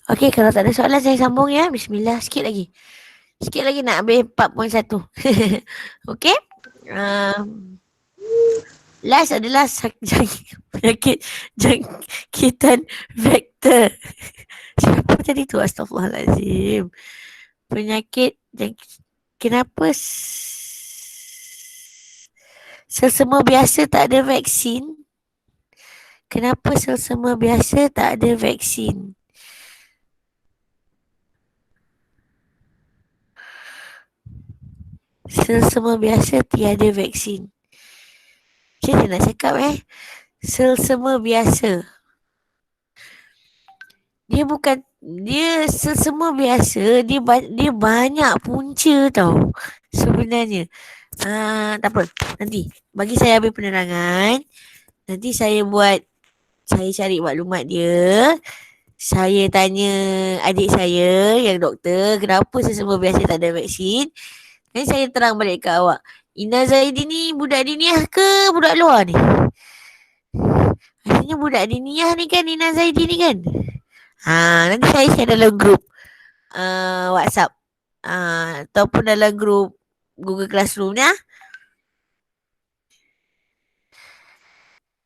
Okey, kalau tak ada soalan saya sambung ya. Bismillah, sikit lagi. Sikit lagi nak habis 4.1. Okey? Last adalah penyakit jangkitan vektor. Siapa tadi tu? Astaghfirullahalazim. Penyakit kenapa selsema biasa tak ada vaksin? Kenapa selsema biasa tak ada vaksin? Selsema biasa tiada vaksin. Macam mana nak cakap selsema biasa. Dia selsema biasa, dia banyak punca tau sebenarnya. Tak apa, nanti bagi saya habis penerangan. Nanti saya cari maklumat dia. Saya tanya adik saya yang doktor, kenapa selsema biasa tak ada vaksin. Nanti saya terang balik ke awak. Ina Zaidi ni budak diniah ke budak luar ni? Asalnya budak diniah ni kan Ina Zaidi ni kan? Nanti saya share dalam grup WhatsApp. Ataupun dalam grup Google Classroom ni.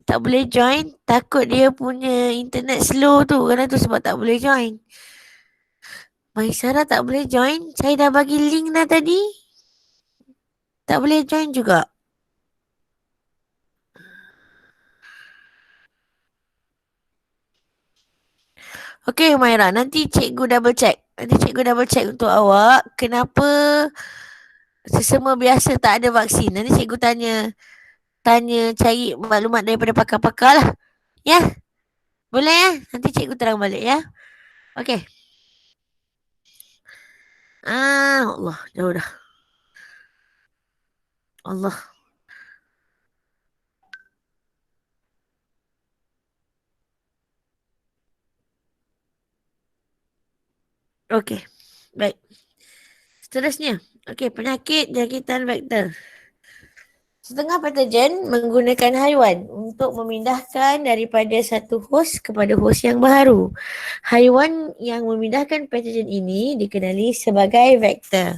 Tak boleh join. Takut dia punya internet slow tu. Kerana tu sebab tak boleh join. Maisara tak boleh join. Saya dah bagi link dah tadi. Tak boleh join juga. Okey Humaira, nanti cikgu double check. Untuk awak kenapa selsema biasa tak ada vaksin. Nanti cikgu tanya cari maklumat daripada pakar-pakar lah. Ya? Boleh ya? Nanti cikgu terang balik ya. Okey. Allah, jauh dah. Allah. Okey. Baik. Seterusnya. Okey, penyakit jangkitan vektor. Setengah patogen menggunakan haiwan untuk memindahkan daripada satu hos kepada hos yang baru. Haiwan yang memindahkan patogen ini dikenali sebagai vektor.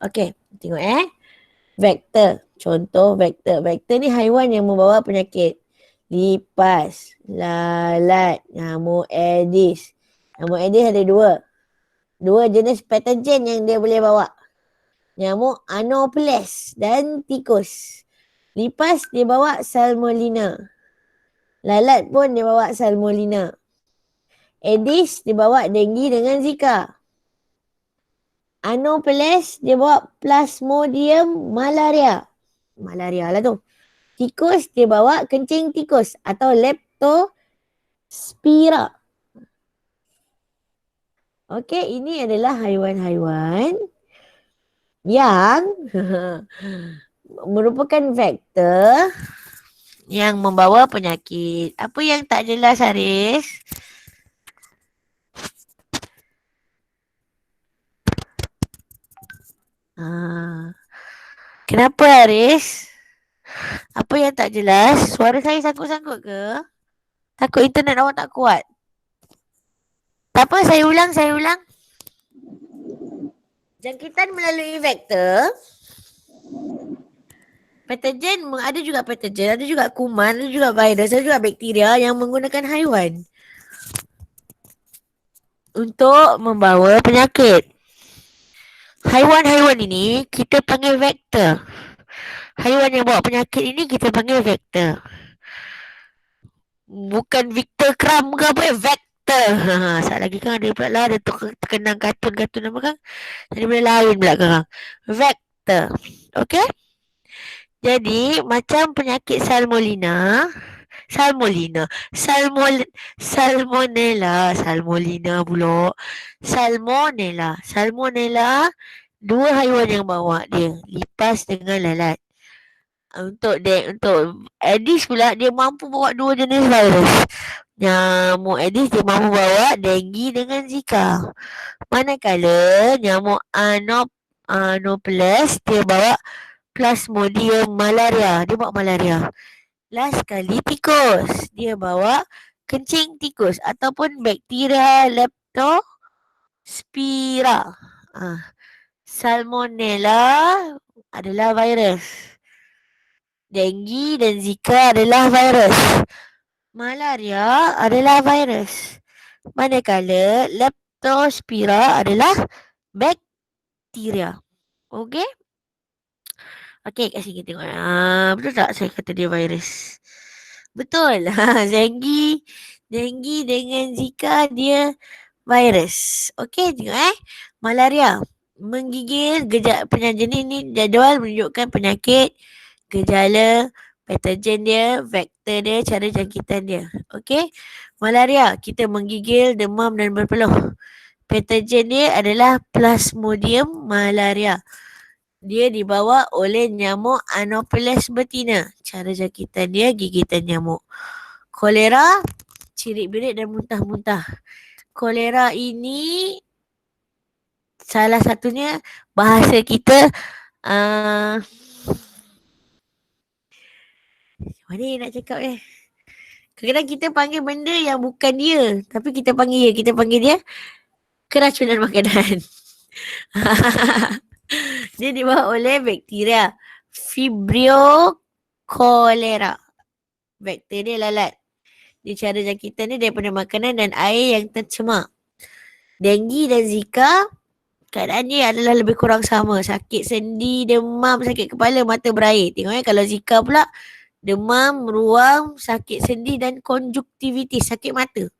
Okey, tengok Vektor. Contoh vektor. Vektor ni haiwan yang membawa penyakit. Lipas, lalat, nyamuk Aedes. Nyamuk Aedes ada dua. Dua jenis patogen yang dia boleh bawa. Nyamuk Anopheles dan tikus. Lipas dia bawa Salmonella. Lalat pun dia bawa Salmonella. Aedes dia bawa denggi dengan Zika. Anopheles dia bawa Plasmodium malaria. Malaria lah tu. Tikus dia bawa kencing tikus atau Leptospira. Okey, ini adalah haiwan-haiwan yang merupakan vektor yang membawa penyakit. Apa yang tak jelas, Haris? Kenapa, Haris? Apa yang tak jelas? Suara saya sangkut-sangkut ke? Takut internet awak tak kuat? Tak apa, saya ulang. Jangkitan melalui vektor. Patogen, ada juga patogen, ada juga kuman, ada juga virus, ada juga bakteria yang menggunakan haiwan untuk membawa penyakit. Haiwan-haiwan ini kita panggil vektor. Haiwan yang bawa penyakit ini kita panggil vektor. Bukan Victor Kram ke apa vektor. Saat lagi kan ada pula lah, ada terkenang kartun apa kan. Jadi boleh lain pula kan. Vektor. Okey? Jadi macam penyakit Salmonella pula. Salmonella, dua haiwan yang bawa dia, lipas dengan lalat. Untuk Aedes pula dia mampu bawa dua jenis virus. Nyamuk Aedes dia mampu bawa denggi dengan Zika. Manakala nyamuk Anopheles dia bawa Plasmodium malaria. Dia bawa malaria. Last sekali tikus. Dia bawa kencing tikus ataupun bakteria Leptospira. Salmonella adalah virus. Denggi dan Zika adalah virus. Malaria adalah virus. Manakala Leptospira adalah bakteria. Okey? Okey, kat sini tengok. Betul tak saya kata dia virus? Betul. Denggi dengan Zika dia virus. Okey, tengok Malaria. Menggigil, jenis ni jadual menunjukkan penyakit, gejala, patogen dia, vektor dia, cara jangkitan dia. Okey? Malaria, kita menggigil, demam dan berpeluh. Patogen dia adalah Plasmodium malaria. Dia dibawa oleh nyamuk Anopheles betina. Cara jangkitan dia gigitan nyamuk. Kolera, cirit-birit dan muntah-muntah. Kolera ini salah satunya bahasa kita mana nak cakap kadang-kadang kita panggil benda yang bukan dia, tapi kita panggil dia keracunan makanan. Dia dibawa oleh bakteria Vibrio cholera. Vektor dia lalat. Dia cara jangkitan dia daripada makanan dan air yang tercemar. Denggi dan Zika, keadaan dia adalah lebih kurang sama. Sakit sendi, demam, sakit kepala, mata berair. Tengok kalau Zika pula, demam, ruam, sakit sendi dan konjuktivitis, sakit mata.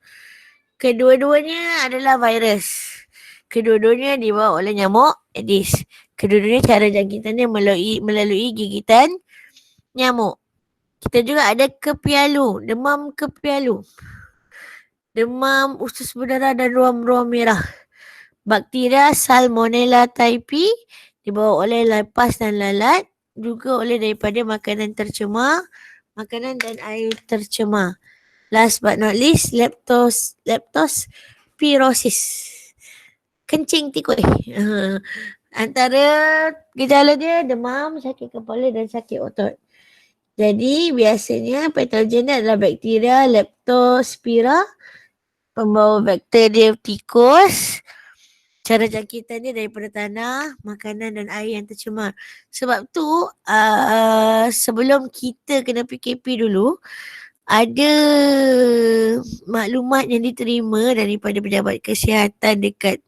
Kedua-duanya adalah virus. Kedua-duanya dibawa oleh nyamuk Aedes. Kedua-duanya cara jangkitannya melalui gigitan nyamuk. Kita juga ada kepialu, demam kepialu. Demam, usus berdarah dan ruam-ruam merah. Bakteria Salmonella typhi dibawa oleh lipas dan lalat, juga oleh daripada makanan tercemar, makanan dan air tercemar. Last but not least, leptospirosis. Kencing tikus. Antara gejala dia demam, sakit kepala dan sakit otot. Jadi biasanya patogen dia adalah bakteria Leptospira, pembawa vektor dia tikus. Cara jangkitan dia daripada tanah, makanan dan air yang tercemar. Sebab tu sebelum kita kena PKP dulu, ada maklumat yang diterima daripada pejabat kesihatan dekat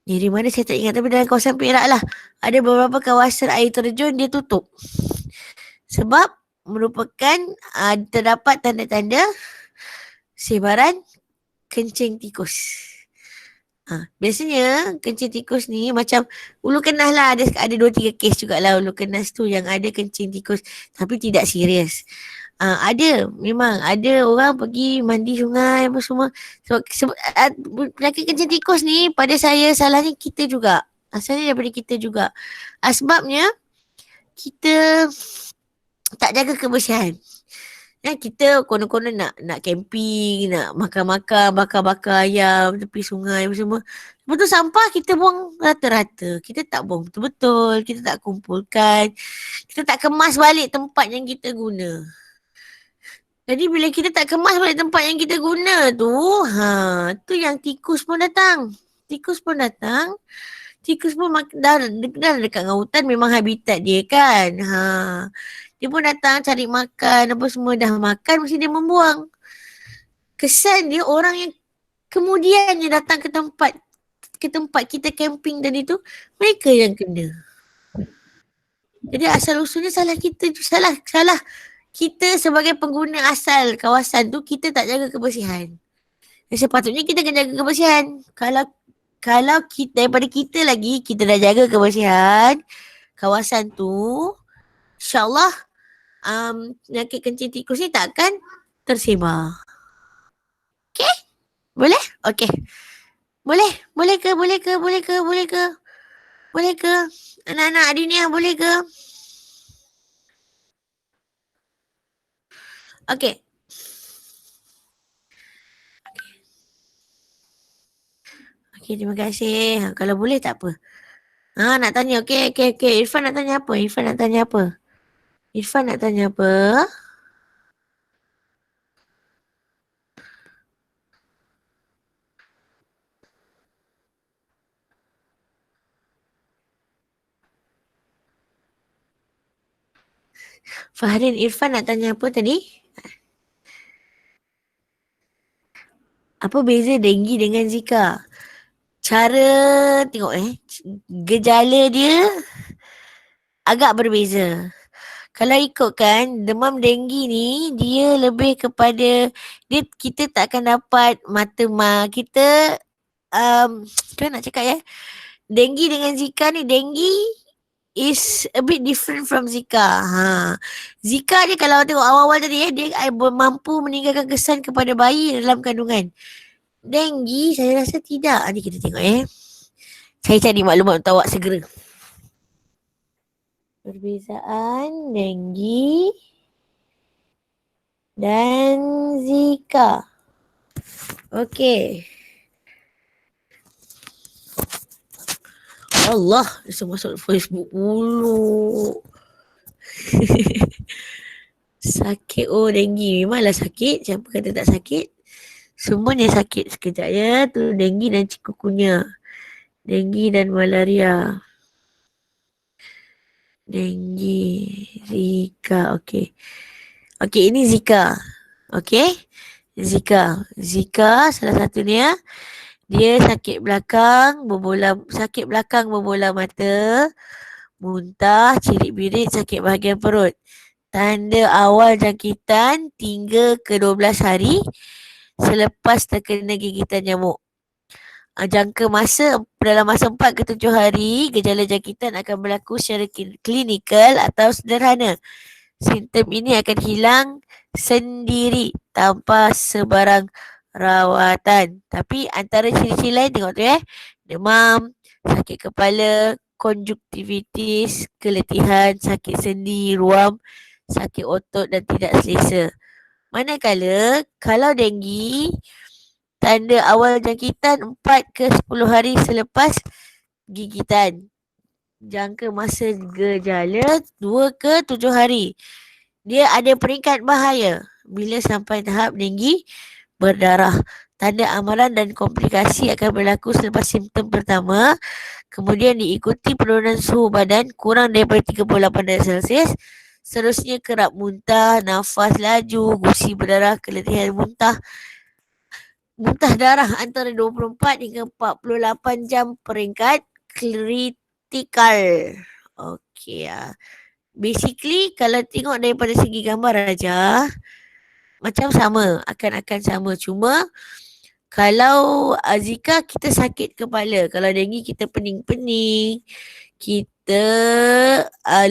dari mana saya tak ingat, tapi dalam kawasan Perak lah. Ada beberapa kawasan air terjun dia tutup. Sebab merupakan terdapat tanda-tanda sebaran kencing tikus. Biasanya kencing tikus ni macam ulu kenas lah, ada 2-3 kes jugalah ulu kenas tu yang ada kencing tikus tapi tidak serius. Memang ada orang pergi mandi sungai apa semua. Sebab penyakit kencing tikus ni pada saya salahnya kita juga. Asalnya daripada kita juga. Sebabnya kita tak jaga kebersihan. Kita konon-konon nak camping, nak makan-makan, bakar-bakar ayam tepi sungai apa semua. Lepas tu sampah kita buang rata-rata. Kita tak buang betul-betul, kita tak kumpulkan. Kita tak kemas balik tempat yang kita guna. Jadi bila kita tak kemas balik tempat yang kita guna tu, tu yang tikus pun datang. Tikus pun dah dekat dengan hutan, memang habitat dia kan. Dia pun datang cari makan apa semua, dah makan mesti dia membuang. Kesan dia orang yang kemudian yang datang ke tempat kita camping tadi tu, mereka yang kena. Jadi asal usulnya salah kita, salah kita sebagai pengguna asal kawasan tu, kita tak jaga kebersihan. Sepatutnya kita kena jaga kebersihan. Kalau kita, daripada kita lagi, kita dah jaga kebersihan kawasan tu, InsyaAllah penyakit kencing tikus ni takkan tersebar. Okay? Boleh? Okay. Boleh ke? Anak-anak Adinia boleh ke? Okay. Okay, terima kasih. Kalau boleh tak apa. Nak tanya. Okay. Irfan nak tanya apa? Fahrin, Irfan nak tanya apa tadi? Apa beza denggi dengan Zika? Cara tengok gejala dia agak berbeza. Kalau ikutkan demam denggi ni, dia lebih kepada kita tak akan dapat mata kita macam nak cakap ya. Denggi dengan Zika ni, denggi is a bit different from Zika. Zika ni kalau tengok awal-awal tadi dia mampu meninggalkan kesan kepada bayi dalam kandungan. Denggi saya rasa tidak. Ni kita tengok Saya cari maklumat untuk awak segera. Perbezaan denggi dan Zika. Okey. Allah, dia masuk Facebook dulu. Sakit, denggi. Memanglah sakit. Siapa kata tak sakit? Semuanya sakit. Sekejap ya. Tu denggi dan chikungunya. Denggi dan malaria. Denggi, Zika. Okey, ini Zika. Okey. Zika salah satunya. Dia sakit belakang berbola mata, muntah, cirit-birit, sakit bahagian perut. Tanda awal jangkitan 3 ke 12 hari selepas terkena gigitan nyamuk. Jangka masa dalam masa 4 ke 7 hari, gejala jangkitan akan berlaku secara klinikal atau sederhana. Simptom ini akan hilang sendiri tanpa sebarang rawatan. Tapi antara ciri-ciri lain tengok tu demam, sakit kepala, konjuktivitis, keletihan, sakit sendi, ruam, sakit otot dan tidak selesa. Manakala kalau denggi, tanda awal jangkitan 4 ke 10 hari selepas gigitan. Jangka masa gejala 2 ke 7 hari. Dia ada peringkat bahaya bila sampai tahap denggi berdarah. Tanda amaran dan komplikasi akan berlaku selepas simptom pertama. Kemudian diikuti penurunan suhu badan kurang daripada 38 darjah Celsius. Seterusnya kerap muntah, nafas laju, gusi berdarah, keletihan muntah. Muntah darah antara 24 hingga 48 jam peringkat kritikal. Okey. Basically kalau tengok daripada segi gambar aja macam sama, akan sama. Cuma kalau Zika kita sakit kepala, kalau dengue kita pening-pening, kita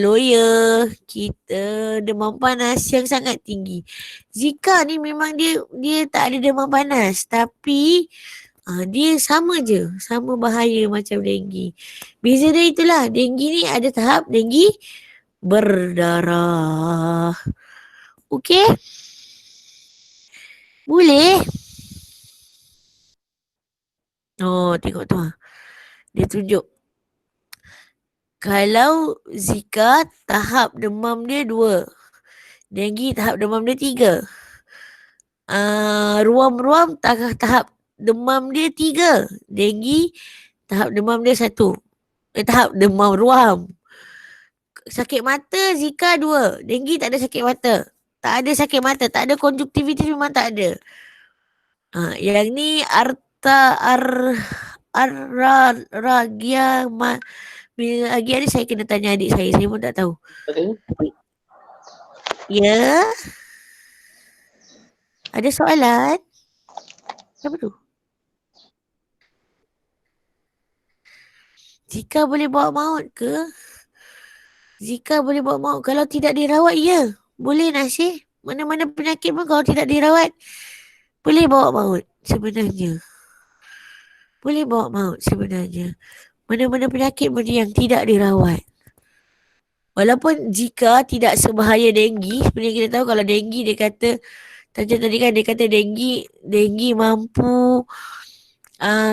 loya, kita demam panas yang sangat tinggi. Zika ni memang dia tak ada demam panas tapi dia sama je, sama bahaya macam dengue. Beza dia itulah, dengue ni ada tahap dengue berdarah. Okey? Boleh? Oh, tengok tu. Dia tunjuk. Kalau Zika tahap demam dia 2. Dengue tahap demam dia 3. Ruam-ruam tahap demam dia 3. Dengue tahap demam dia 1. Tahap demam ruam. Sakit mata Zika 2. Dengue tak ada sakit mata. Tak ada sakit mata. Tak ada konjuktivitis, memang tak ada. Yang ni ragia ni saya kena tanya adik saya. Saya pun tak tahu. Ya. Ada soalan? Apa tu? Zika boleh bawa maut ke? Zika boleh bawa maut kalau tidak dirawat, ya. Boleh Nasir. Mana-mana penyakit pun kalau tidak dirawat boleh bawa maut sebenarnya. Boleh bawa maut sebenarnya. Mana-mana penyakit pun yang tidak dirawat. Walaupun Zika tidak sebahaya dengue. Sebenarnya kita tahu kalau dengue dia kata, tadi kan dia kata dengue mampu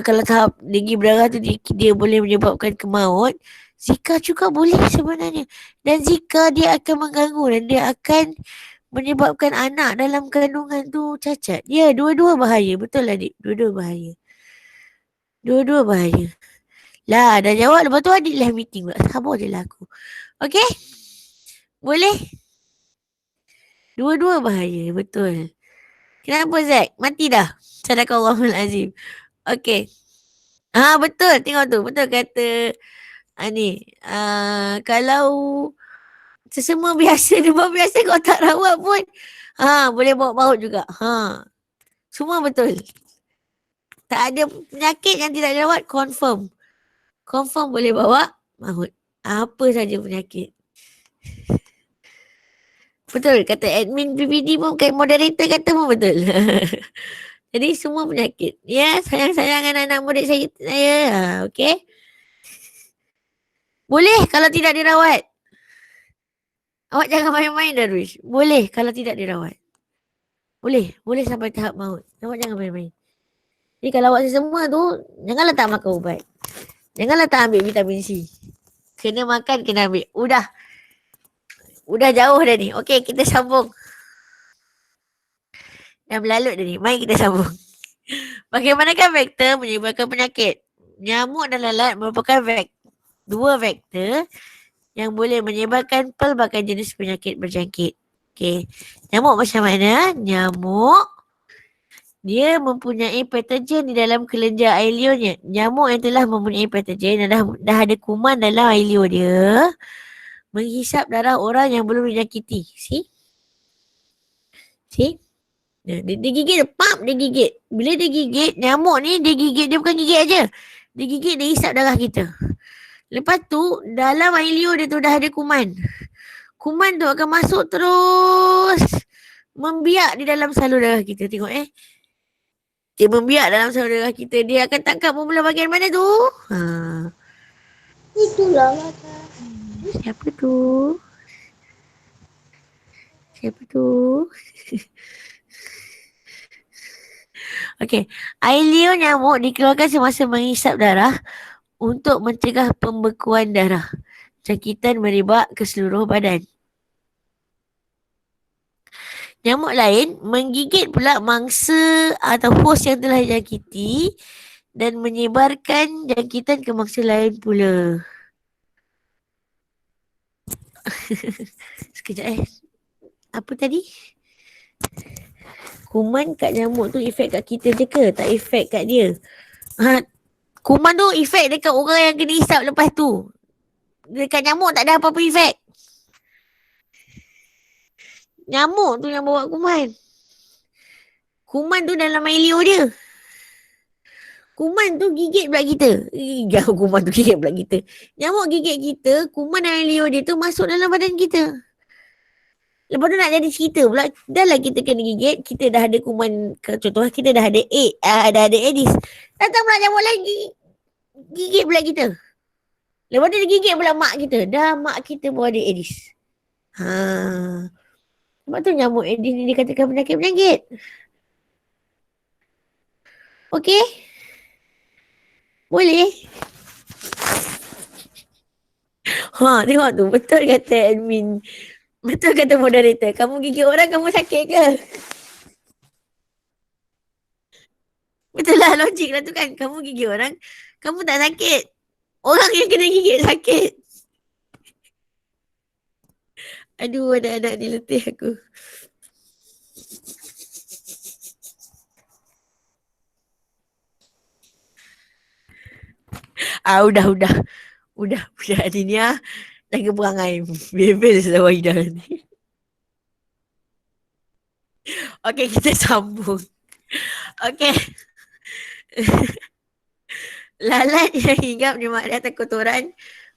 kalau tahap dengue berdarah tu dia boleh menyebabkan kemaut. Zika juga boleh sebenarnya. Dan Zika dia akan mengganggu dan dia akan menyebabkan anak dalam kandungan tu cacat. Ya, dua-dua bahaya. Betul lah adik. Dua-dua bahaya. Dua-dua bahaya. Lah, dah jawab. Lepas tu adik lah meeting pula. Sabar je lah aku. Okey? Boleh? Dua-dua bahaya. Betul. Kenapa Zack? Mati dah. Sadaqallahul azim. Okey. Betul. Tengok tu. Betul kata ni. Kalau sesama biasa, demam biasa kau tak rawat pun boleh bawa maut juga. Semua betul. Tak ada penyakit yang tidak dirawat, confirm. Confirm boleh bawa maut. Apa saja penyakit. Betul, kata admin PPD pun, moderator kata pun betul. Jadi semua penyakit. Ya, sayang-sayang anak-anak murid saya. Okey. Boleh kalau tidak dirawat. Awak jangan main-main Darwish. Boleh kalau tidak dirawat. Boleh sampai tahap maut. Awak jangan main-main. Jadi kalau awak semua tu, janganlah tak makan ubat. Janganlah tak ambil vitamin C. Kena makan, kena ambil. Udah jauh dah ni. Okey, kita sambung. Dah berlalut dah ni. Mari kita sambung. Bagaimanakah vektor menyebabkan penyakit? Nyamuk dan lalat merupakan dua vektor yang boleh menyebabkan pelbagai jenis penyakit berjangkit. Okey. Nyamuk macam mana? Nyamuk dia mempunyai patogen di dalam kelenjar air liurnya. Nyamuk yang telah mempunyai patogen dan dah ada kuman dalam air liur dia menghisap darah orang yang belum dijangkiti. See? Dia gigit, dia gigit. Bila dia gigit, nyamuk ni dia gigit, dia bukan gigit aja. Dia gigit, dia hisap darah kita. Lepas tu, dalam air liur dia tu dah ada kuman. Kuman tu akan masuk terus membiak di dalam salur darah kita. Tengok dia membiak dalam salur darah kita. Dia akan tangkap bermula bahagian mana tu? Itulah mata. Siapa tu? Okey. Air liur nyamuk dikeluarkan semasa menghisap darah untuk mencegah pembekuan darah. Jangkitan merebak ke seluruh badan. Nyamuk lain menggigit pula mangsa atau hos yang telah dijangkiti dan menyebarkan jangkitan ke mangsa lain pula. Sekejap Apa tadi? Kuman kat nyamuk tu efek kat kita je ke? Tak efek kat dia. Ha, kuman tu efek dekat orang yang kena hisap lepas tu. Dekat nyamuk tak ada apa-apa efek. Nyamuk tu yang bawa kuman. Kuman tu dalam air liur dia. Kuman tu gigit pula kita. Kuman tu gigit pula kita. Nyamuk gigit kita, kuman dalam liur dia tu masuk dalam badan kita. Lepas tu nak jadi cerita pula, dah lah kita kena gigit, kita dah ada kuman, contoh kita dah ada dah ada Aedes. Datang pula nyamuk lain gigit pula kita. Lepas tu dia gigit pula mak kita. Dah mak kita pun ada Aedes. Sebab tu nyamuk Aedes ni dikatakan penyakit-penyakit. Okey? Boleh? Tengok tu. Betul kata admin. Betul kata moderator. Kamu gigit orang, kamu sakit ke? Betul lah, logik lah tu kan. Kamu gigit orang, kamu tak sakit. Orang yang kena gigit sakit. Aduh, anak-anak ni letih aku. Udah Adinia. Jaga perangai. Bebel sudah Wahidah nanti. Okey, kita sambung. Okey. Lalat yang hinggap di mak atas kotoran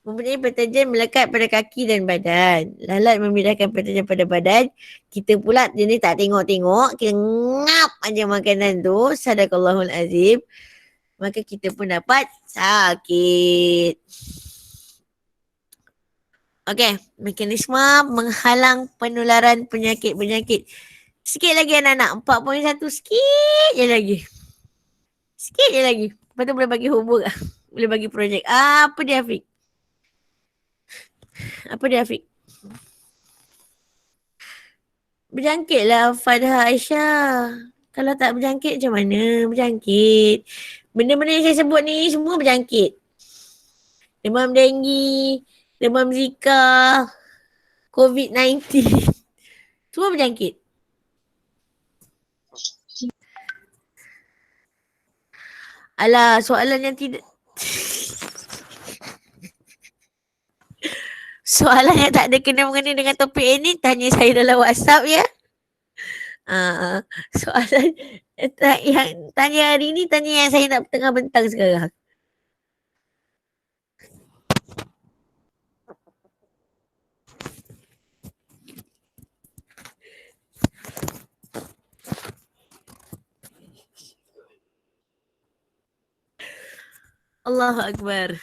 mempunyai patogen melekat pada kaki dan badan. Lalat memindahkan patogen pada badan. Kita pula jenis tak tengok-tengok. Kita ngap aja makanan tu. Sadaqallahul azim. Maka kita pun dapat sakit. Okey, mekanisme menghalang penularan penyakit-penyakit. Sikit lagi anak-anak. 4.1 sikit je lagi. Sikit je lagi. Lepas tu boleh bagi homework. Boleh bagi projek. Apa dia Afiq? Berjangkit lah Fadha Aisyah. Kalau tak berjangkit macam mana? Berjangkit. Benda-benda yang saya sebut ni semua berjangkit. Demam denggi, demam zika, COVID-19. Semua berjangkit. Alah, soalan yang tidak... Soalan yang tak ada kena-mengena dengan topik ini, tanya saya dalam WhatsApp ya. Soalan yang tanya hari ni, tanya yang saya nak tengah bentang sekarang. Allahu Akbar.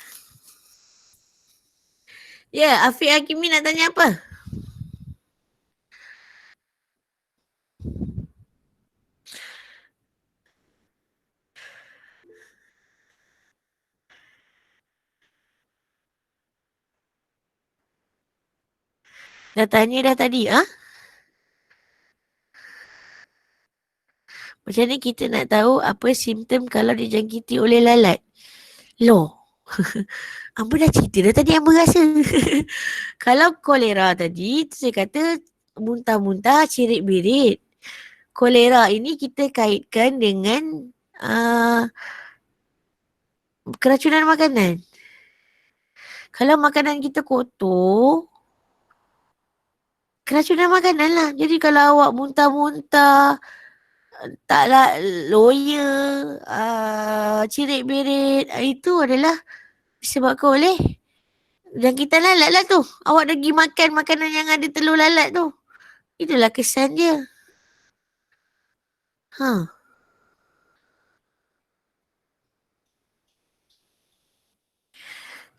Ya, Afiq Hakimi nak tanya apa? Dah tanya dah tadi, Macam ni kita nak tahu apa simptom kalau dijangkiti oleh lalat. Loh. Amber dah cerita dah tadi Amber rasa. Kalau kolera tadi, saya kata muntah-muntah, cirit-birit. Kolera ini kita kaitkan dengan keracunan makanan. Kalau makanan kita kotor, keracunan makanan lah. Jadi kalau awak muntah-muntah, taklah loya, cirit-birit, itu adalah disebabkan oleh jangkitan lalat lah tu. Awak dah pergi makan makanan yang ada telur lalat tu. Itulah kesan dia.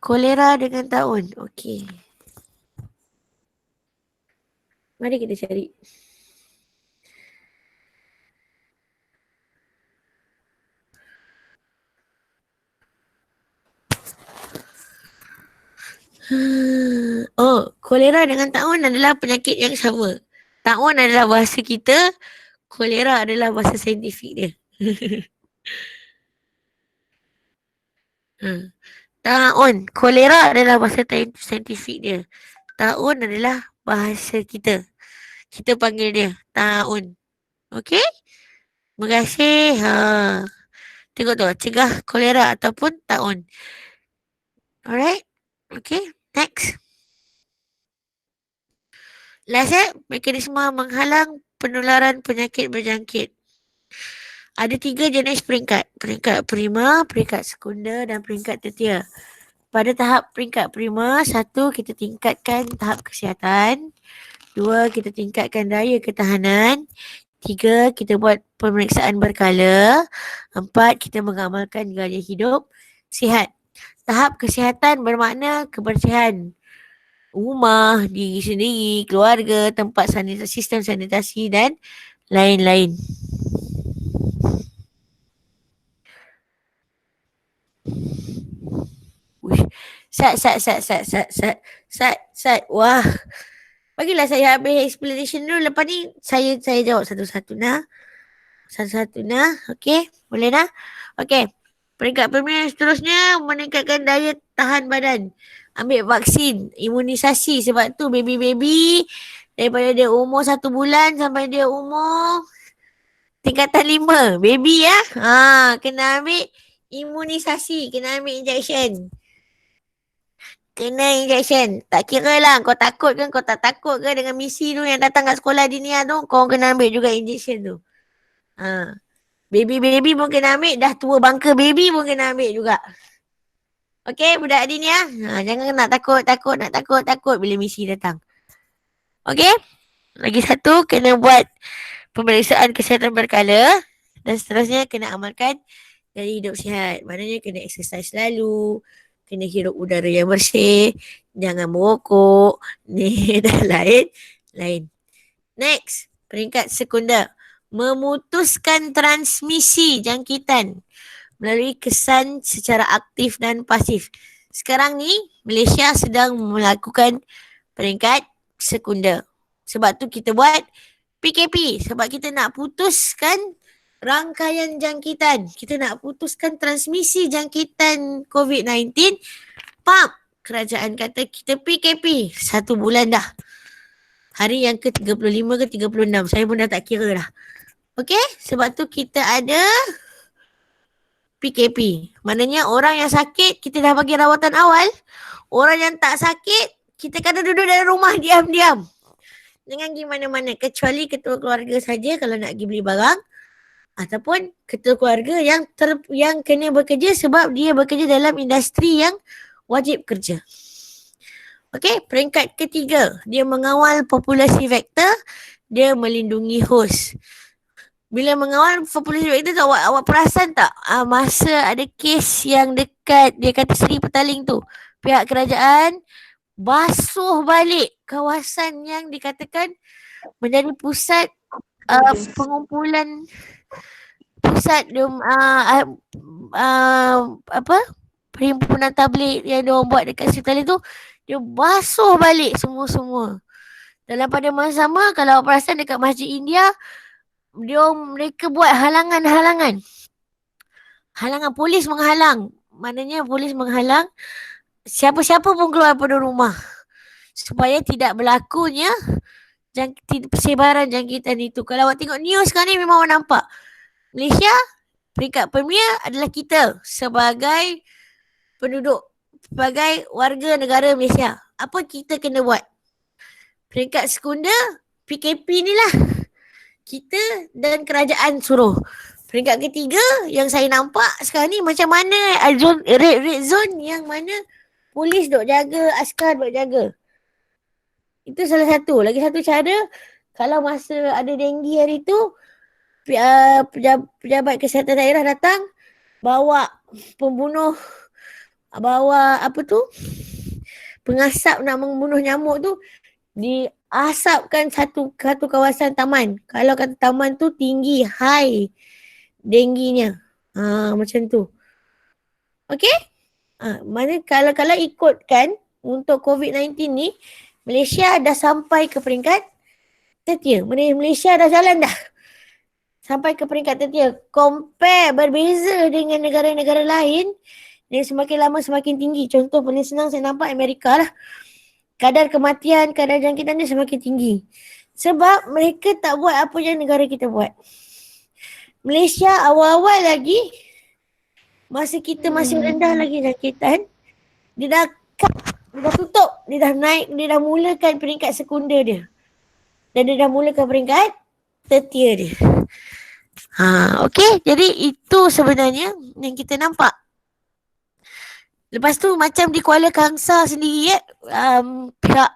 Kolera dengan taun. Okey. Mari kita cari. Kolera dengan taun adalah penyakit yang sama. Taun adalah bahasa kita, kolera adalah bahasa saintifik dia. Ha. Taun, kolera adalah bahasa saintifik dia. Taun adalah bahasa kita. Kita panggil dia taun. Okey? Terima kasih. Ha. Tengok tu, cegah kolera ataupun taun. Alright? Okay, next. Last mekanisme menghalang penularan penyakit berjangkit. Ada 3 jenis peringkat. Peringkat prima, peringkat sekunder dan peringkat tertia. Pada tahap peringkat prima, 1, kita tingkatkan tahap kesihatan. 2, kita tingkatkan daya ketahanan. 3, kita buat pemeriksaan berkala. 4, kita mengamalkan gaya hidup sihat. Tahap kesihatan bermakna kebersihan rumah, diri sendiri, keluarga, tempat sanitasi, sistem sanitasi dan lain-lain. Uish. Sat. Wah. Bagilah saya habis explanation dulu. Lepas ni saya jawab satu-satu nah. Satu-satu nah. Okey. Boleh nah? Okey. Peringkat premier seterusnya meningkatkan daya tahan badan. Ambil vaksin, imunisasi. Sebab tu baby-baby daripada dia umur 1 bulan sampai dia umur tingkatan 5. Baby ya. Kena ambil imunisasi. Kena ambil injection. Kena injection. Tak kira lah kau takut ke kau tak takut ke dengan misi tu yang datang kat sekolah dinia tu. Kau kena ambil juga injection tu. Baby pun kena ambil. Dah tua bangka baby pun kena ambil juga. Okey budak dinia. Jangan nak takut bila misi datang. Okey. Lagi satu kena buat pemeriksaan kesihatan berkala. Dan seterusnya kena amalkan gaya hidup sihat. Maknanya kena exercise selalu. Kena hirup udara yang bersih. Jangan merokok. Ni dan lain. Next. Peringkat sekunder. Memutuskan transmisi jangkitan melalui kesan secara aktif dan pasif. Sekarang ni Malaysia sedang melakukan peringkat sekunder. Sebab tu kita buat PKP. Sebab kita nak putuskan rangkaian jangkitan. Kita nak putuskan transmisi jangkitan COVID-19. Kerajaan kata kita PKP 1 bulan dah. Hari yang ke-35 ke 36. Saya pun dah tak kira dah. Okey? Sebab tu kita ada PKP. Maknanya orang yang sakit kita dah bagi rawatan awal. Orang yang tak sakit kita kena duduk dalam rumah diam-diam. Jangan pergi mana-mana. Kecuali ketua keluarga saja kalau nak pergi beli barang. Ataupun ketua keluarga yang kena bekerja sebab dia bekerja dalam industri yang wajib kerja. Okey, peringkat ketiga. Dia mengawal populasi vektor. Dia melindungi host. Bila mengawal populasi vektor tu awak perasan tak? Masa ada kes yang dekat dia kata Seri Petaling tu. Pihak kerajaan basuh balik kawasan yang dikatakan menjadi pusat pengumpulan pusat perhimpunan tabligh yang dia buat dekat Seri tu. Dia basuh balik semua-semua. Dalam pada masa sama kalau awak perasan dekat Masjid India mereka buat halangan. Polis menghalang. Maknanya polis menghalang siapa-siapa pun keluar daripada rumah supaya tidak berlakunya persebaran jangkitan itu. Kalau awak tengok news sekarang ni memang awak nampak. Malaysia peringkat premier adalah kita sebagai penduduk, sebagai warga negara Malaysia. Apa kita kena buat? Peringkat sekunder PKP ni lah. Kita dan kerajaan suruh. Peringkat ketiga yang saya nampak sekarang ni macam mana red zone yang mana polis duk jaga, askar duk jaga. Itu salah satu. Lagi satu cara, kalau masa ada denggi hari tu, pejabat kesihatan daerah datang, bawa pembunuh, pengasap nak membunuh nyamuk tu, diasapkan satu kawasan taman. Kalau kata taman tu tinggi, high dengginya. Macam tu. Okey? Mana kalau ikutkan untuk COVID-19 ni, Malaysia dah sampai ke peringkat tertier. Malaysia dah jalan dah. Sampai ke peringkat tertier. Compare, berbeza dengan negara-negara lain yang semakin lama semakin tinggi. Contoh paling senang saya nampak Amerika lah. Kadar kematian, kadar jangkitan dia semakin tinggi. Sebab mereka tak buat apa yang negara kita buat. Malaysia awal-awal lagi, masa kita masih rendah lagi jangkitan, dia dah tutup. Dia dah naik, dia dah mulakan peringkat sekunder dia. Dan dia dah mulakan peringkat tertier dia. Okey. Jadi itu sebenarnya yang kita nampak. Lepas tu macam di Kuala Kangsar sendiri pihak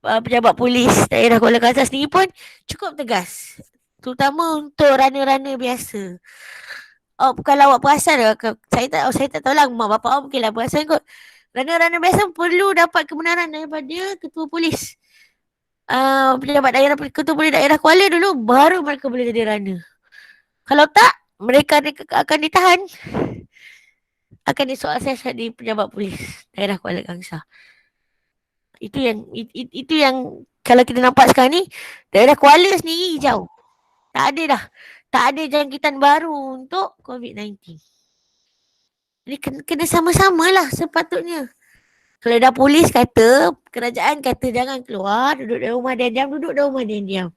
pejabat polis daerah Kuala Kangsar sendiri pun cukup tegas. Terutama untuk runner-runner biasa. Oh, kalau awak perasan saya tak tahu lah, mak bapak awak mungkinlah perasan kot. Runner-runner biasa perlu dapat kebenaran daripada ketua polis. Pejabat daerah, ketua polis daerah Kuala dulu, baru mereka boleh jadi runner. Kalau tak, mereka akan ditahan. Akan disoal siasat di pejabat polis daerah Kuala Kangsar. Itu yang kalau kita nampak sekarang ni, daerah Kuala sendiri hijau. Tak ada dah. Tak ada jangkitan baru untuk COVID-19. Jadi kena sama-sama lah sepatutnya. Kalau dah polis kata, kerajaan kata jangan keluar, duduk dalam rumah diam-diam, duduk dalam rumah diam-diam.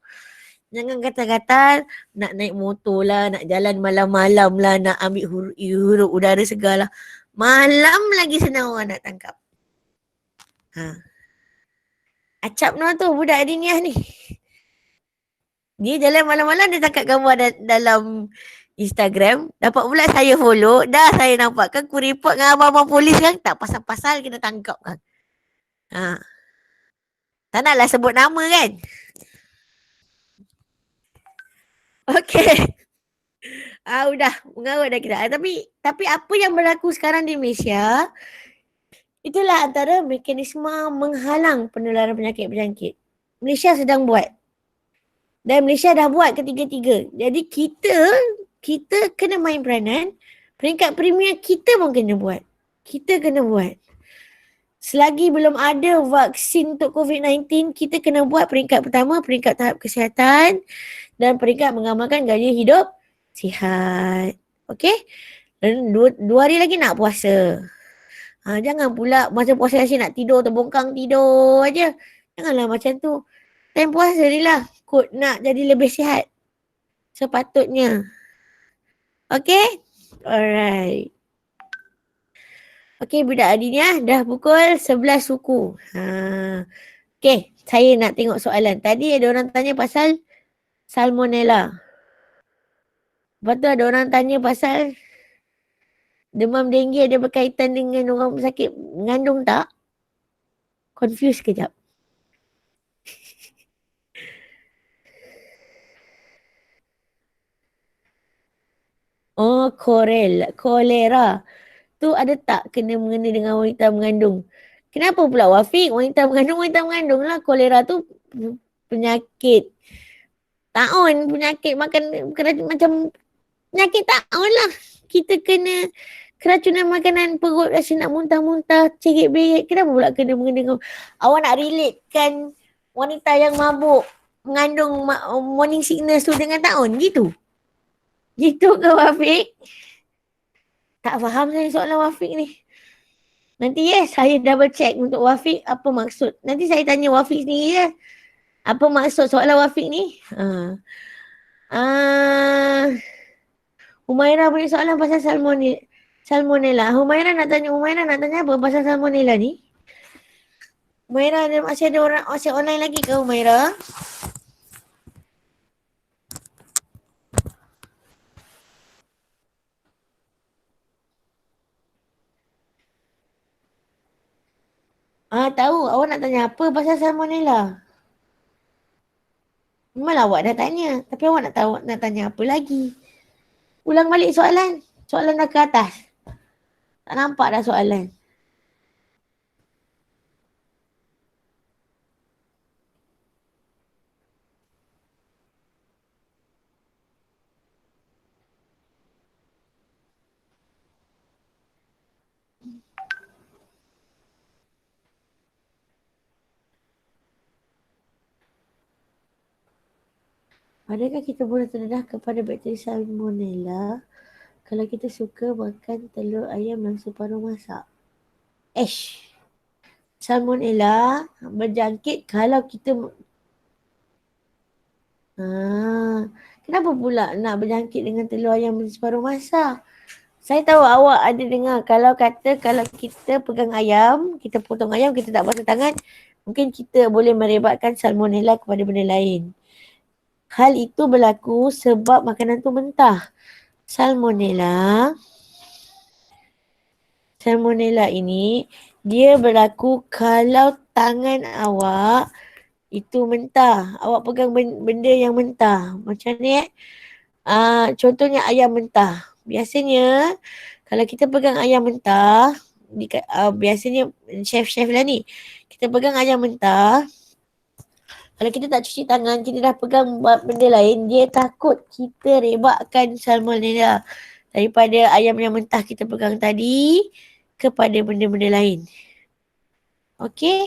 Jangan kata-kata nak naik motor lah, nak jalan malam-malam lah, nak ambil hirup udara segar lah. Malam lagi senang orang nak tangkap. Acap Noah tu budak Adiniah ni. Dia jalan malam-malam, dia tangkap gambar dalam Instagram. Dapat pula saya follow. Dah saya nampak kan, ku report dengan abang-abang polis kan. Tak pasal-pasal kena tangkap kan. Tak naklah sebut nama kan. Okey. Udah mengarut dah kita. Tapi apa yang berlaku sekarang di Malaysia, itulah antara mekanisme menghalang penularan penyakit berjangkit. Malaysia sedang buat. Dan Malaysia dah buat ketiga-tiga. Jadi kita kena main peranan. Peringkat premier kita pun kena buat. Kita kena buat. Selagi belum ada vaksin untuk COVID-19, kita kena buat peringkat pertama, peringkat tahap kesihatan dan peringkat mengamalkan gaya hidup sihat. Okey? Dan dua hari lagi nak puasa. Jangan pula masa puasa asyik nak tidur, terbongkang tidur aja. Janganlah macam tu. Time puasa ni lah kot nak jadi lebih sihat. Sepatutnya. Okay? Alright. Okay, budak Adiniah dah pukul 11 suku. Okay, saya nak tengok soalan. Tadi ada orang tanya pasal salmonella. Lepas tu ada orang tanya pasal demam denggi ada berkaitan dengan orang sakit mengandung tak? Confuse kejap. Oh, kolera. Tu ada tak mengena dengan wanita mengandung? Kenapa pula Wafiq? Wanita mengandung lah. Kolera tu penyakit taun. Penyakit makan, macam penyakit taun lah. Kita kena keracunan makanan, perut rasa nak muntah-muntah, cerit-berit. Kenapa pula kena mengena dengan, awak nak relatekan wanita yang mabuk mengandung morning sickness tu dengan taun gitu? Gitu ke Wafiq? Tak faham saya soalan Wafiq ni. Nanti saya double check untuk Wafiq apa maksud. Nanti saya tanya Wafiq sendiri ya. Apa maksud soalan Wafiq ni? Humaira punya soalan pasal salmonella. Humaira nak tanya apa pasal salmonella ni? Humaira masih ada orang online lagi ke Humaira? Tahu. Awak nak tanya apa pasal salmonella? Memanglah awak dah tanya. Tapi awak nak tahu nak tanya apa lagi? Ulang balik soalan. Soalan dah ke atas. Tak nampak dah soalan. Adakah kita boleh terdedah kepada bakteri Salmonella kalau kita suka makan telur ayam yang separuh masak? Salmonella berjangkit kalau kita kenapa pula nak berjangkit dengan telur ayam separuh masak? Saya tahu awak ada dengar kalau kita pegang ayam, kita potong ayam, kita tak basuh tangan, mungkin kita boleh merebakkan salmonella kepada benda lain. Hal itu berlaku sebab makanan tu mentah. Salmonella ini dia berlaku kalau tangan awak itu mentah. Awak pegang benda yang mentah. Macam ni contohnya ayam mentah. Biasanya kalau kita pegang ayam mentah, biasanya chef-chef lah ni. Kita pegang ayam mentah. Kalau kita tak cuci tangan, kita dah pegang benda lain, dia takut kita rebakkan salmonella daripada ayam yang mentah kita pegang tadi kepada benda-benda lain. Okey?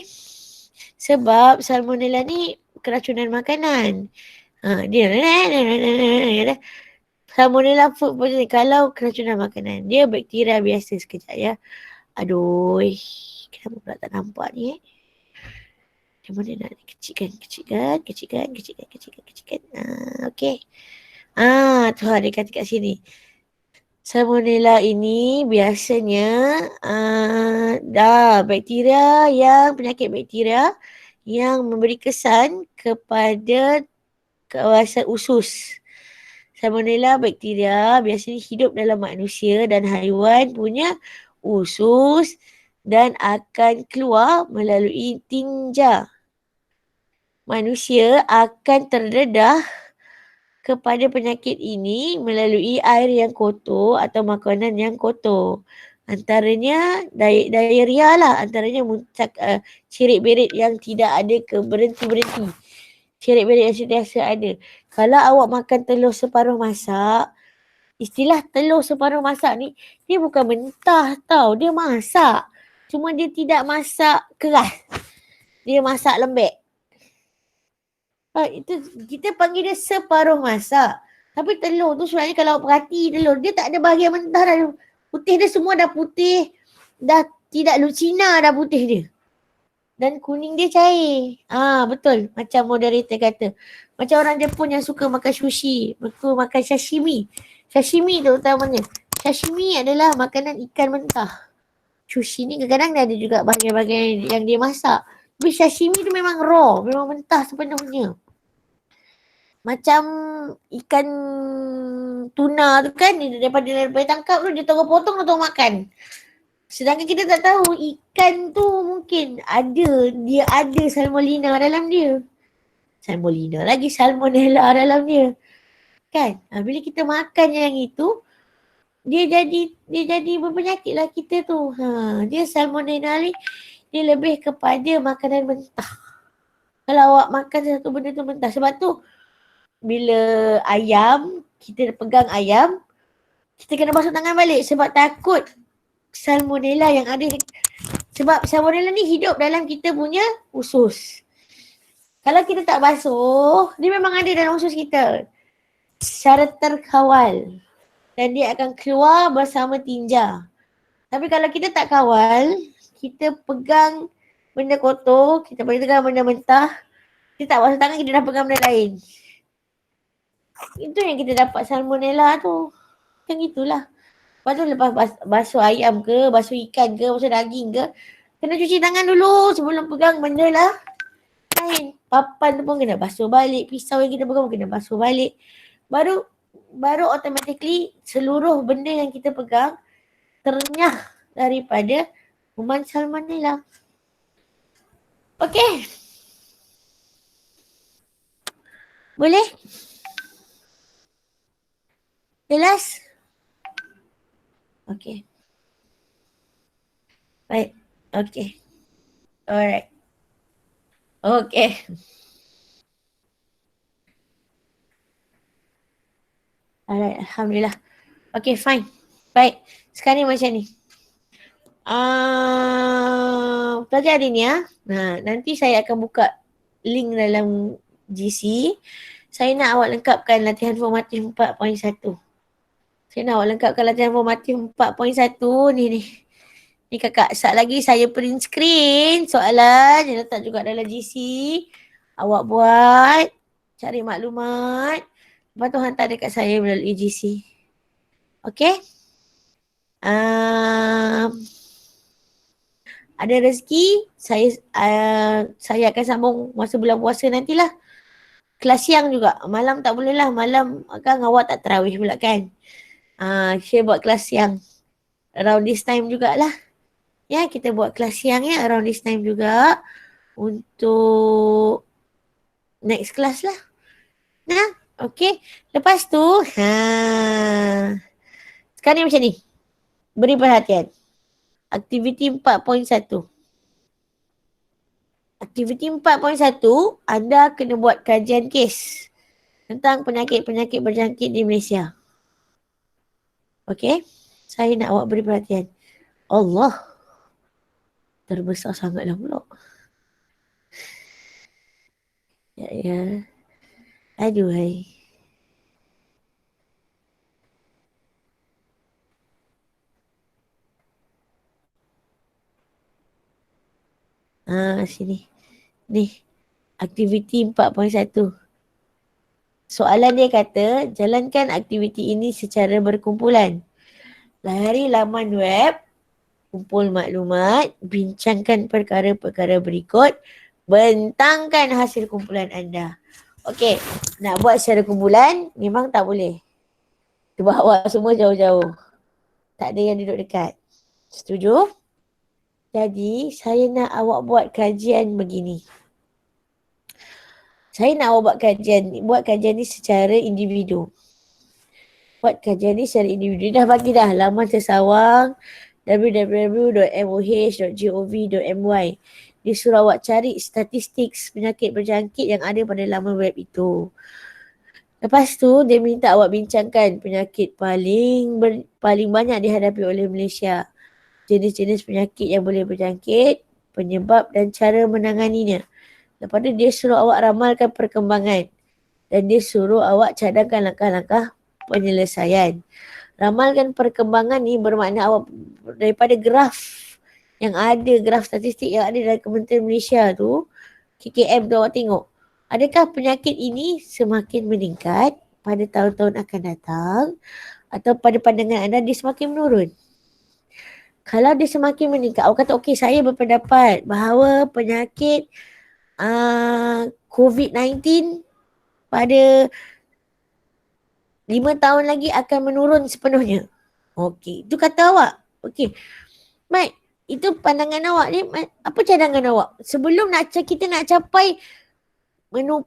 Sebab salmonella ni keracunan makanan. Salmonella food poisoning kalau keracunan makanan. Dia bakteria biasa sekejap ya. Aduh, kenapa pula tak nampak ni Macam mana nak kecilkan. Okey. Tu ada kata kat sini. Salmonella ini biasanya penyakit bakteria yang memberi kesan kepada kawasan usus. Salmonella bakteria biasanya hidup dalam manusia dan haiwan punya usus dan akan keluar melalui tinja. Manusia akan terdedah kepada penyakit ini melalui air yang kotor atau makanan yang kotor. Antaranya diarrhea lah. Antaranya cirit-berit yang tidak ada berhenti-berhenti. Cirit-berit yang sentiasa ada. Kalau awak makan telur separuh masak, istilah telur separuh masak ni, dia bukan mentah tau. Dia masak. Cuma dia tidak masak keras. Dia masak lembek. Itu kita panggil dia separuh masak. Tapi telur tu sebenarnya kalau awak perhati telur, dia tak ada bahagian mentah dah. Putih dia semua dah putih. Dah tidak lucina dah putih dia. Dan kuning dia cair. Betul. Macam moderator kata. Macam orang Jepun yang suka makan sushi. Suka makan sashimi. Sashimi tu utamanya. Sashimi adalah makanan ikan mentah. Sushi ni kadang-kadang dia ada juga bahagian-bahagian yang dia masak. Tapi sashimi tu memang raw. Memang mentah sepenuhnya. Macam ikan tuna tu kan. Daripada tangkap tu dia tolong potong atau makan. Sedangkan kita tak tahu ikan tu mungkin dia ada salmonella dalam dia. Salmonella dalam dia. Kan? Bila kita makan yang itu, dia jadi berpenyakit lah kita tu. Dia salmonella ni, dia lebih kepada makanan mentah. Kalau awak makan satu benda tu mentah. Sebab tu, bila kita pegang ayam, kita kena basuh tangan balik sebab takut salmonella yang ada. Sebab salmonella ni hidup dalam kita punya usus. Kalau kita tak basuh, dia memang ada dalam usus kita. Secara terkawal. Dan dia akan keluar bersama tinja. Tapi kalau kita tak kawal, kita pegang benda kotor, kita pegang benda mentah, kita tak basuh tangan, kita dah pegang benda lain. Itu yang kita dapat salmonella tu. Macam itulah. Lepas tu lepas basuh ayam ke, basuh ikan ke, basuh daging ke, kena cuci tangan dulu sebelum pegang benda lah. Lain. Papan tu pun kena basuh balik. Pisau yang kita pegang pun kena basuh balik. Baru automatically seluruh benda yang kita pegang ternyah daripada kuman salmonella. Okey. Boleh? Jelas? Okay. Baik. Okay. Alright. Okay. Alright. Alhamdulillah. Okay, fine. Baik. Sekarang ni macam ni. Pelajar hari ni nanti saya akan buka link dalam GC. Saya nak awak lengkapkan latihan formatif 4.1. Saya nak awak lengkapkan latihan formatif 4.1 ni. Ni kakak sat lagi saya print screen soalan yang letak juga dalam GC. Awak buat, cari maklumat. Lepas tu hantar dekat saya melalui GC. Okay? Ada rezeki, saya akan sambung masa bulan puasa nantilah. Kelas siang juga. Malam tak boleh lah. Malam kan awak tak tarawih pula kan. Saya buat kelas siang. Around this time jugalah. Ya, kita buat kelas siang ya. Around this time juga. Untuk next class lah. Nah, okay. Lepas tu, sekarang ni macam ni. Beri perhatian. Aktiviti 4.1. Aktiviti 4.1, anda kena buat kajian kes tentang penyakit-penyakit berjangkit di Malaysia. Okay? Saya nak awak beri perhatian. Allah. Terbesar sangatlah pula. Ya. Aduhai. Sini. Ni. Aktiviti 4.1. Soalan dia kata, jalankan aktiviti ini secara berkumpulan. Layari laman web, kumpul maklumat, bincangkan perkara-perkara berikut, bentangkan hasil kumpulan anda. Okey, nak buat secara kumpulan memang tak boleh. Sebab awak semua jauh-jauh. Tak ada yang duduk dekat. Setuju? Jadi, saya nak awak buat kajian begini. Saya nak awak buat kajian ni secara individu. Buat kajian ni secara individu. Dah bagi dah laman tersawang www.moh.gov.my. Dia suruh awak cari statistik penyakit berjangkit yang ada pada laman web itu. Lepas tu dia minta awak bincangkan penyakit paling banyak dihadapi oleh Malaysia. Jenis-jenis penyakit yang boleh berjangkit, penyebab dan cara menanganinya. Lepas tu dia suruh awak ramalkan perkembangan. Dan dia suruh awak cadangkan langkah-langkah penyelesaian. Ramalkan perkembangan ni bermakna awak daripada graf yang ada, graf statistik yang ada dalam Kementerian Malaysia tu, KKM tu awak tengok. Adakah penyakit ini semakin meningkat pada tahun-tahun akan datang atau pada pandangan anda dia semakin menurun? Kalau dia semakin meningkat, awak kata okey saya berpendapat bahawa penyakit COVID-19 pada 5 tahun lagi akan menurun sepenuhnya. Okey, itu kata awak. Okey. Baik, itu pandangan awak ni. Apa cadangan awak? Sebelum kita nak capai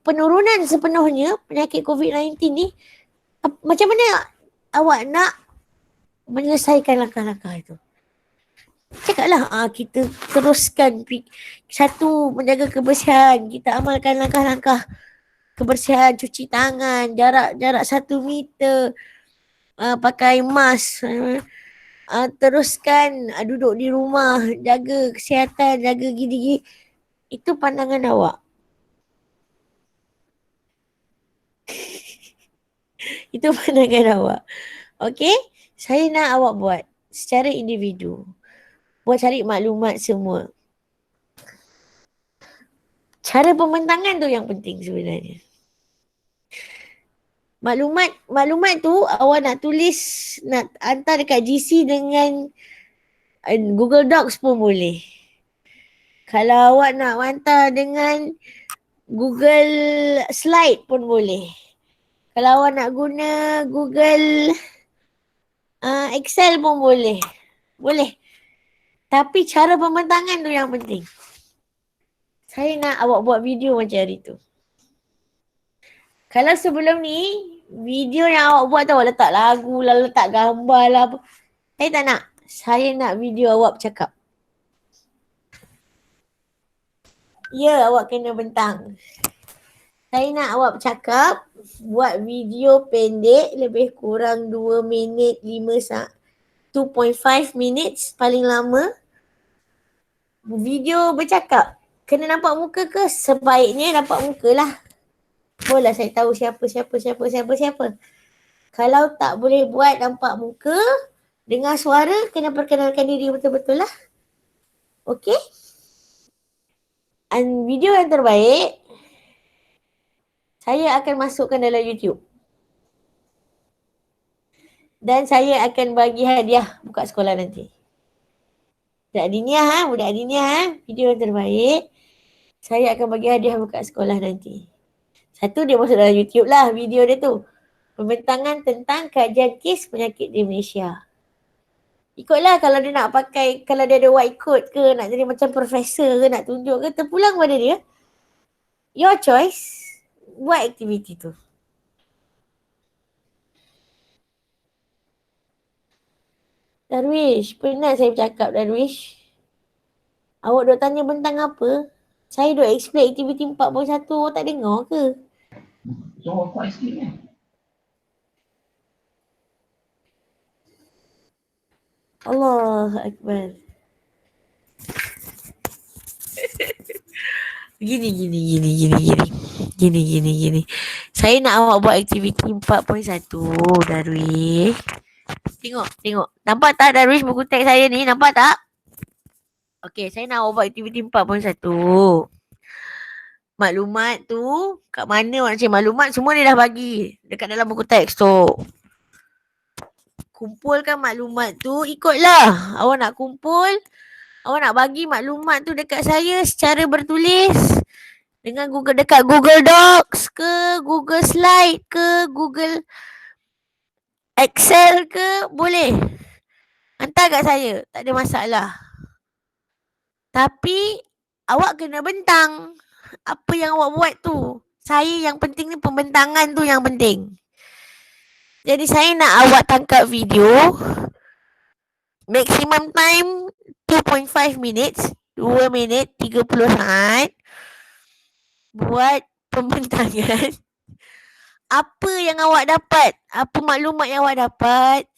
penurunan sepenuhnya penyakit COVID-19 ni, macam mana awak nak menyelesaikan langkah-langkah itu? Cakaplah, kita teruskan satu, menjaga kebersihan. Kita amalkan langkah-langkah kebersihan, cuci tangan, jarak 1 meter, pakai mask, teruskan duduk di rumah, jaga kesihatan, jaga gini-gini. Itu pandangan awak. Itu pandangan awak. Okey? Saya nak awak buat secara individu. Buat cari maklumat semua. Cara pembentangan tu yang penting sebenarnya. Maklumat tu awak nak tulis, nak hantar dekat GC dengan Google Docs pun boleh. Kalau awak nak hantar dengan Google Slide pun boleh. Kalau awak nak guna Google Excel pun boleh. Boleh. Tapi cara pembentangan tu yang penting. Saya nak awak buat video macam hari tu. Kalau sebelum ni, video yang awak buat tu awak letak lagu lah, letak gambar lah. Saya tak nak. Saya nak video awak bercakap. Ya, awak kena bentang. Saya nak awak bercakap, buat video pendek lebih kurang 2 minit 2.5 minutes paling lama. Video bercakap. Kena nampak muka ke? Sebaiknya nampak muka lah. Boleh saya tahu siapa. Kalau tak boleh buat nampak muka, dengar suara, kena perkenalkan diri betul-betul lah. Okey? Dan video yang terbaik, saya akan masukkan dalam YouTube. Dan saya akan bagi hadiah buka sekolah nanti. Budak Adiniah, video yang terbaik, saya akan bagi hadiah buka sekolah nanti. Satu, dia masuk dalam YouTube lah video dia tu. Pembentangan tentang kajian kes penyakit di Malaysia. Ikutlah kalau dia nak pakai, kalau dia ada white coat ke, nak jadi macam profesor ke, nak tunjuk ke, terpulang pada dia. Your choice, buat aktiviti tu. Darwish, penat saya bercakap Darwish. Awak duk tanya bentang apa? Saya duk explain aktiviti 4.1, awak tak dengar ke? So, aku explain kan? Allah Akbar. Gini. Saya nak awak buat aktiviti 4.1, Darwish. Tengok. Nampak tak Darwish buku teks saya ni? Nampak tak? Okey, saya nak awak buat aktiviti 4.1. Maklumat tu, kat mana awak nak cari maklumat, semua dia dah bagi dekat dalam buku teks tu. Kumpulkan maklumat tu, ikutlah. Awak nak kumpul, awak nak bagi maklumat tu dekat saya secara bertulis dengan dekat Google Docs ke, Google Slide ke, Google Excel ke, boleh. Hantar kat saya, tak ada masalah. Tapi awak kena bentang apa yang awak buat tu. Saya yang penting ni pembentangan tu yang penting. Jadi saya nak awak tangkap video. Maximum time 2.5 minutes. 2 minit 30 saat. Buat pembentangan. Apa yang awak dapat? Apa maklumat yang awak dapat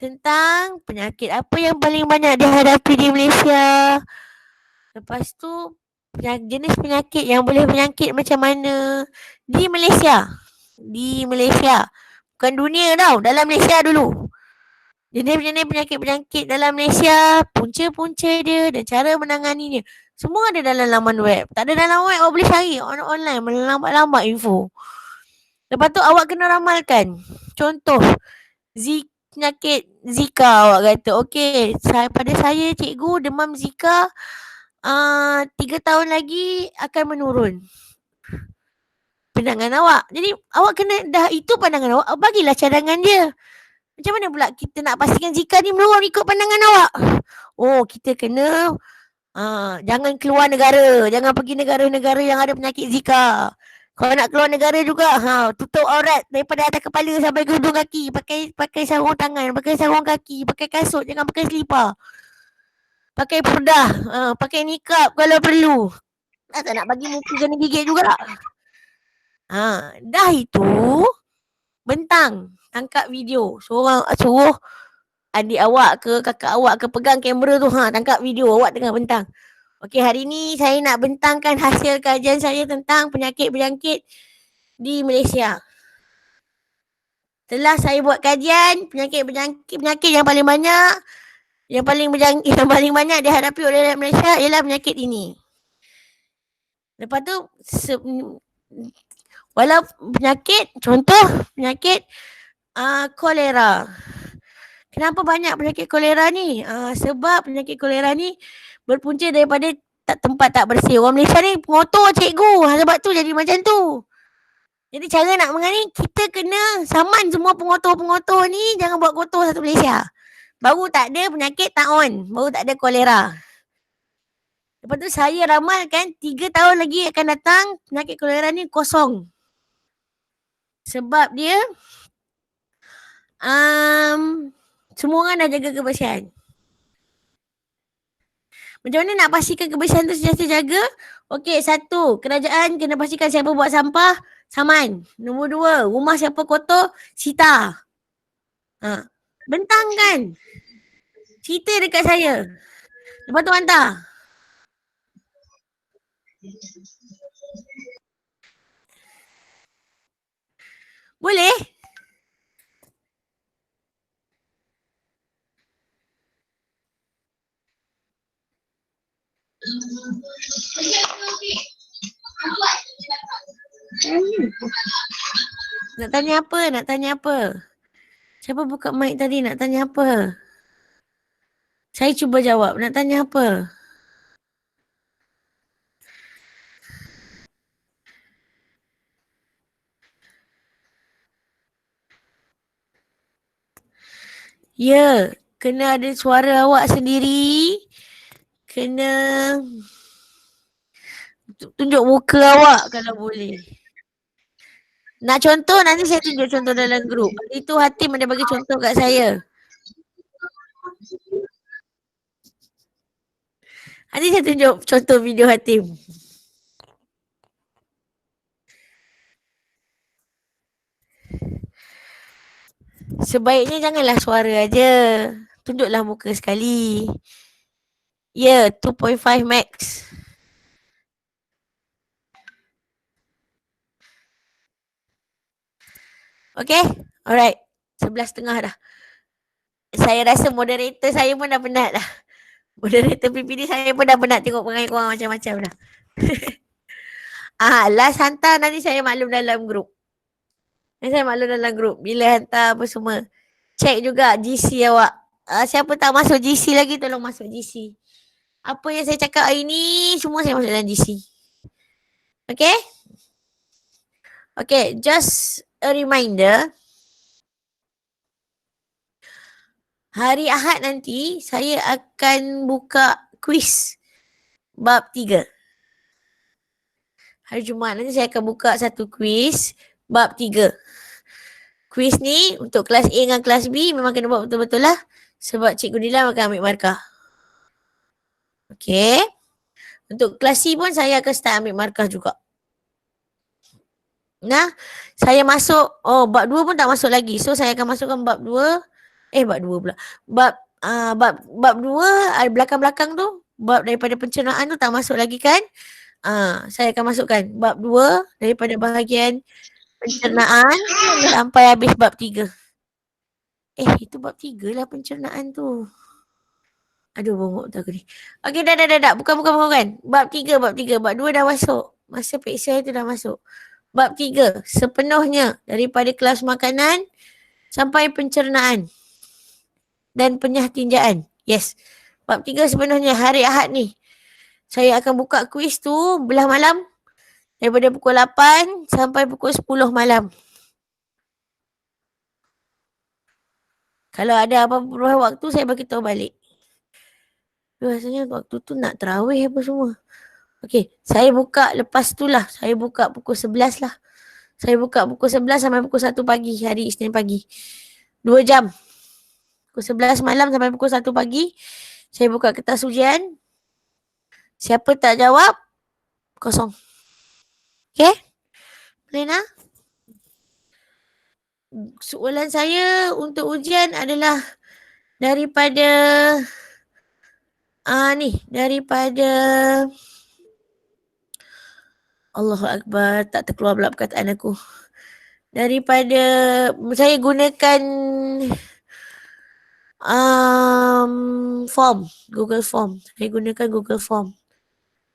tentang penyakit apa yang paling banyak dihadapi di Malaysia. Lepas tu jenis penyakit yang boleh penyakit macam mana di Malaysia. Bukan dunia tau, dalam Malaysia dulu. Jenis-jenis penyakit-penyakit dalam Malaysia, punca-punca dia dan cara menanganinya. Semua ada dalam laman web. Tak ada dalam web, awak boleh cari online, melambat-lambat info. Lepas tu awak kena ramalkan. Contoh, penyakit Zika awak kata. Okey, pada saya cikgu demam Zika 3 tahun lagi akan menurun. Pandangan awak. Jadi awak kena dah itu pandangan awak, bagilah cadangan dia. Macam mana pula kita nak pastikan Zika ni menurun ikut pandangan awak? Oh, kita kena jangan keluar negara. Jangan pergi negara-negara yang ada penyakit Zika. Kalau nak keluar negara juga, tutup aurat daripada atas kepala sampai ke hujung kaki. Pakai sarung tangan, pakai sarung kaki, pakai kasut, jangan pakai selipar. Pakai purdah, pakai nikab kalau perlu. Tak nak bagi muka kena gigit juga. Dah itu, bentang, tangkap video. Suruh adik awak ke, kakak awak ke pegang kamera tu, tangkap video awak tengah bentang. Okey, hari ni saya nak bentangkan hasil kajian saya tentang penyakit-penyakit di Malaysia. Setelah saya buat kajian, penyakit yang paling banyak, yang paling banyak dihadapi oleh rakyat Malaysia ialah penyakit ini. Lepas tu, contoh penyakit kolera. Kenapa banyak penyakit kolera ni? Sebab penyakit kolera ni berpunca daripada tempat tak bersih. Orang Malaysia ni pengotor cikgu. Sebab tu jadi macam tu. Jadi cara nak mengani, kita kena saman semua pengotor-pengotor ni, jangan buat kotor satu Malaysia. Baru tak ada penyakit taun. Baru tak ada kolera. Lepas tu saya ramalkan 3 tahun lagi akan datang penyakit kolera ni kosong. Sebab dia semua orang dah jaga kebersihan. Macam mana nak pastikan kebersihan tu sentiasa jaga? Okey, 1, kerajaan kena pastikan siapa buat sampah, saman. Nombor 2, rumah siapa kotor, sita. Bentangkan. Cerita dekat saya. Lepas tu hantar. Boleh? Nak tanya apa? Nak tanya apa? Siapa buka mic tadi nak tanya apa? Saya cuba jawab. Nak tanya apa? Ya, kena ada suara awak sendiri. Kena tunjuk muka awak kalau boleh. Nak contoh nanti saya tunjuk contoh dalam grup. Itu Hatim ada bagi contoh kat saya. Nanti saya tunjuk contoh video Hatim. Sebaiknya janganlah suara aja. Tunjuklah muka sekali. Ya, 2.5 max. Okay? Alright. 11.30 dah. Saya rasa moderator saya pun dah penat dah. Moderator PPD saya pun dah penat tengok perangai korang macam-macam dah. Last hantar nanti saya maklum dalam grup. Nanti saya maklum dalam grup. Bila hantar apa semua. Check juga GC awak. Siapa tak masuk GC lagi tolong masuk GC. Apa yang saya cakap hari ni semua saya masuk dalam GC. Okay? Okay, just a reminder. Hari Ahad nanti saya akan buka quiz bab 3. Hari Jumaat nanti saya akan buka satu quiz bab 3. Quiz ni untuk kelas A dengan kelas B memang kena buat betul-betul lah. Sebab Cikgu Nila akan ambil markah. Okay. Untuk kelas C pun saya akan start ambil markah juga. Nah, saya masuk, bab 2 pun tak masuk lagi. So saya akan masukkan bab 2. Bab 2 pula. Bab 2 belakang-belakang tu, bab daripada pencernaan tu tak masuk lagi kan? Saya akan masukkan bab 2 daripada bahagian pencernaan sampai habis bab 3. Itu bab 3 lah pencernaan tu. Aduh, bongok tak aku ni. Okey, dah. Bukan. Bab 3. Bab 2 dah masuk. Masa peksa itu dah masuk. Bab 3 sepenuhnya daripada kelas makanan sampai pencernaan dan penyahtinjaan. Yes. Bab 3 sepenuhnya hari Ahad ni. Saya akan buka kuis tu belah malam daripada pukul 8 sampai pukul 10 malam. Kalau ada apa-apa perubahan waktu saya bagi tahu balik. Rasanya waktu tu nak tarawih apa semua. Okey, saya buka lepas tu lah. Saya buka pukul 11 lah. Saya buka pukul 11 sampai pukul 1 pagi hari Isnin pagi. 2 jam. Pukul 11 malam sampai pukul 1 pagi. Saya buka kertas ujian. Siapa tak jawab, kosong. Okey? Lena? Soalan saya untuk ujian adalah daripada daripada Allahu Akbar, tak terkeluar pula perkataan aku. Daripada saya gunakan form, Google Form. Saya gunakan Google Form.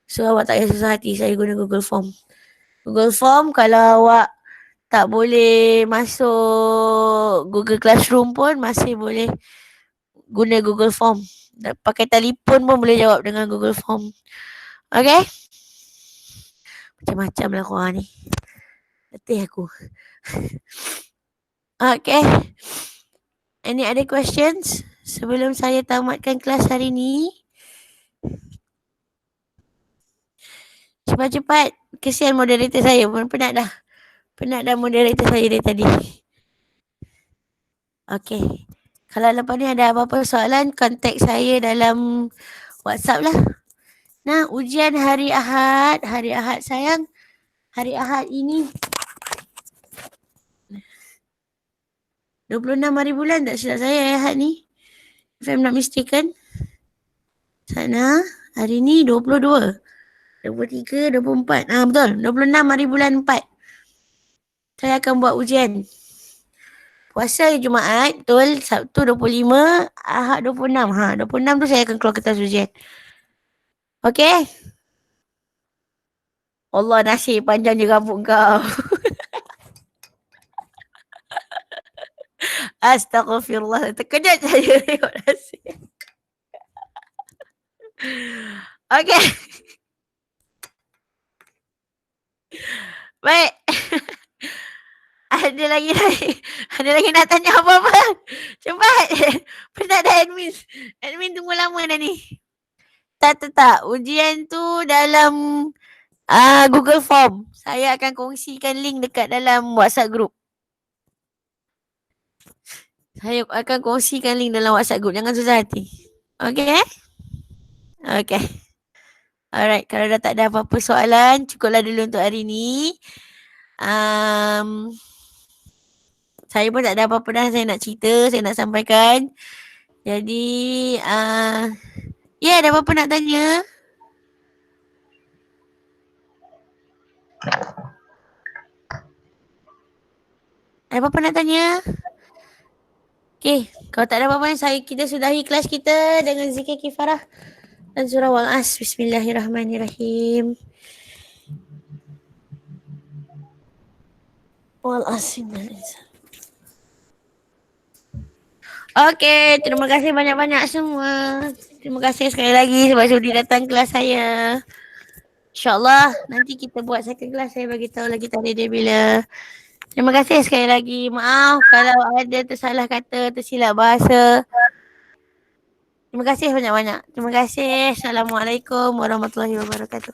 So awak tak payah susah hati, saya guna Google Form. Google Form kalau awak tak boleh masuk Google Classroom pun masih boleh guna Google Form. Pakai telefon pun boleh jawab dengan Google Form. Okay? Macam-macam lah korang ni. Letih aku. Okay. Any other questions sebelum saya tamatkan kelas hari ni? Cepat-cepat. Kesian moderator saya pun penat dah. Penat dah moderator saya dari tadi. Okay. Kalau lepas ni ada apa-apa soalan, kontak saya dalam WhatsApp lah. Nah, ujian hari Ahad. Hari Ahad sayang. Hari Ahad ini 26 hari bulan tak silap saya Ahad ni. If I'm not mistaken. Sana, hari ni 22. 23, 24. Betul. 26 hari bulan 4. Saya akan buat ujian. Puasa Jumaat, betul. Sabtu 25, Ahad 26. 26 tu saya akan keluar kertas ujian. Okey? Allah, nasib panjang je rambut kau. Astaghfirullah. Terkejut saya tengok nasib. Okey. Baik. Ada lagi nak tanya apa-apa? Cepat. Penat dah admin. Admin tunggu lama dah ni. Tak. Ujian tu dalam Google Form. Saya akan kongsikan link dekat dalam WhatsApp group. Saya akan kongsikan link dalam WhatsApp group. Jangan susah hati. Okay? Okay. Alright. Kalau dah tak ada apa-apa soalan, cukuplah dulu untuk hari ni. Saya pun tak ada apa-apa dah saya nak cerita, saya nak sampaikan. Jadi, ya, ada apa-apa nak tanya? Ada apa-apa nak tanya? Okay, kalau tak ada apa-apa, kita sudahi kelas kita dengan zikir kifarah dan surah Wal-As. Bismillahirrahmanirrahim. Wal-As. Okay, terima kasih banyak-banyak semua. Terima kasih sekali lagi sebab sudi datang kelas saya. InsyaAllah nanti kita buat second class, saya bagi tahu lagi tarikh dia bila. Terima kasih sekali lagi. Maaf kalau ada tersalah kata, tersilap bahasa. Terima kasih banyak-banyak. Terima kasih. Assalamualaikum warahmatullahi wabarakatuh.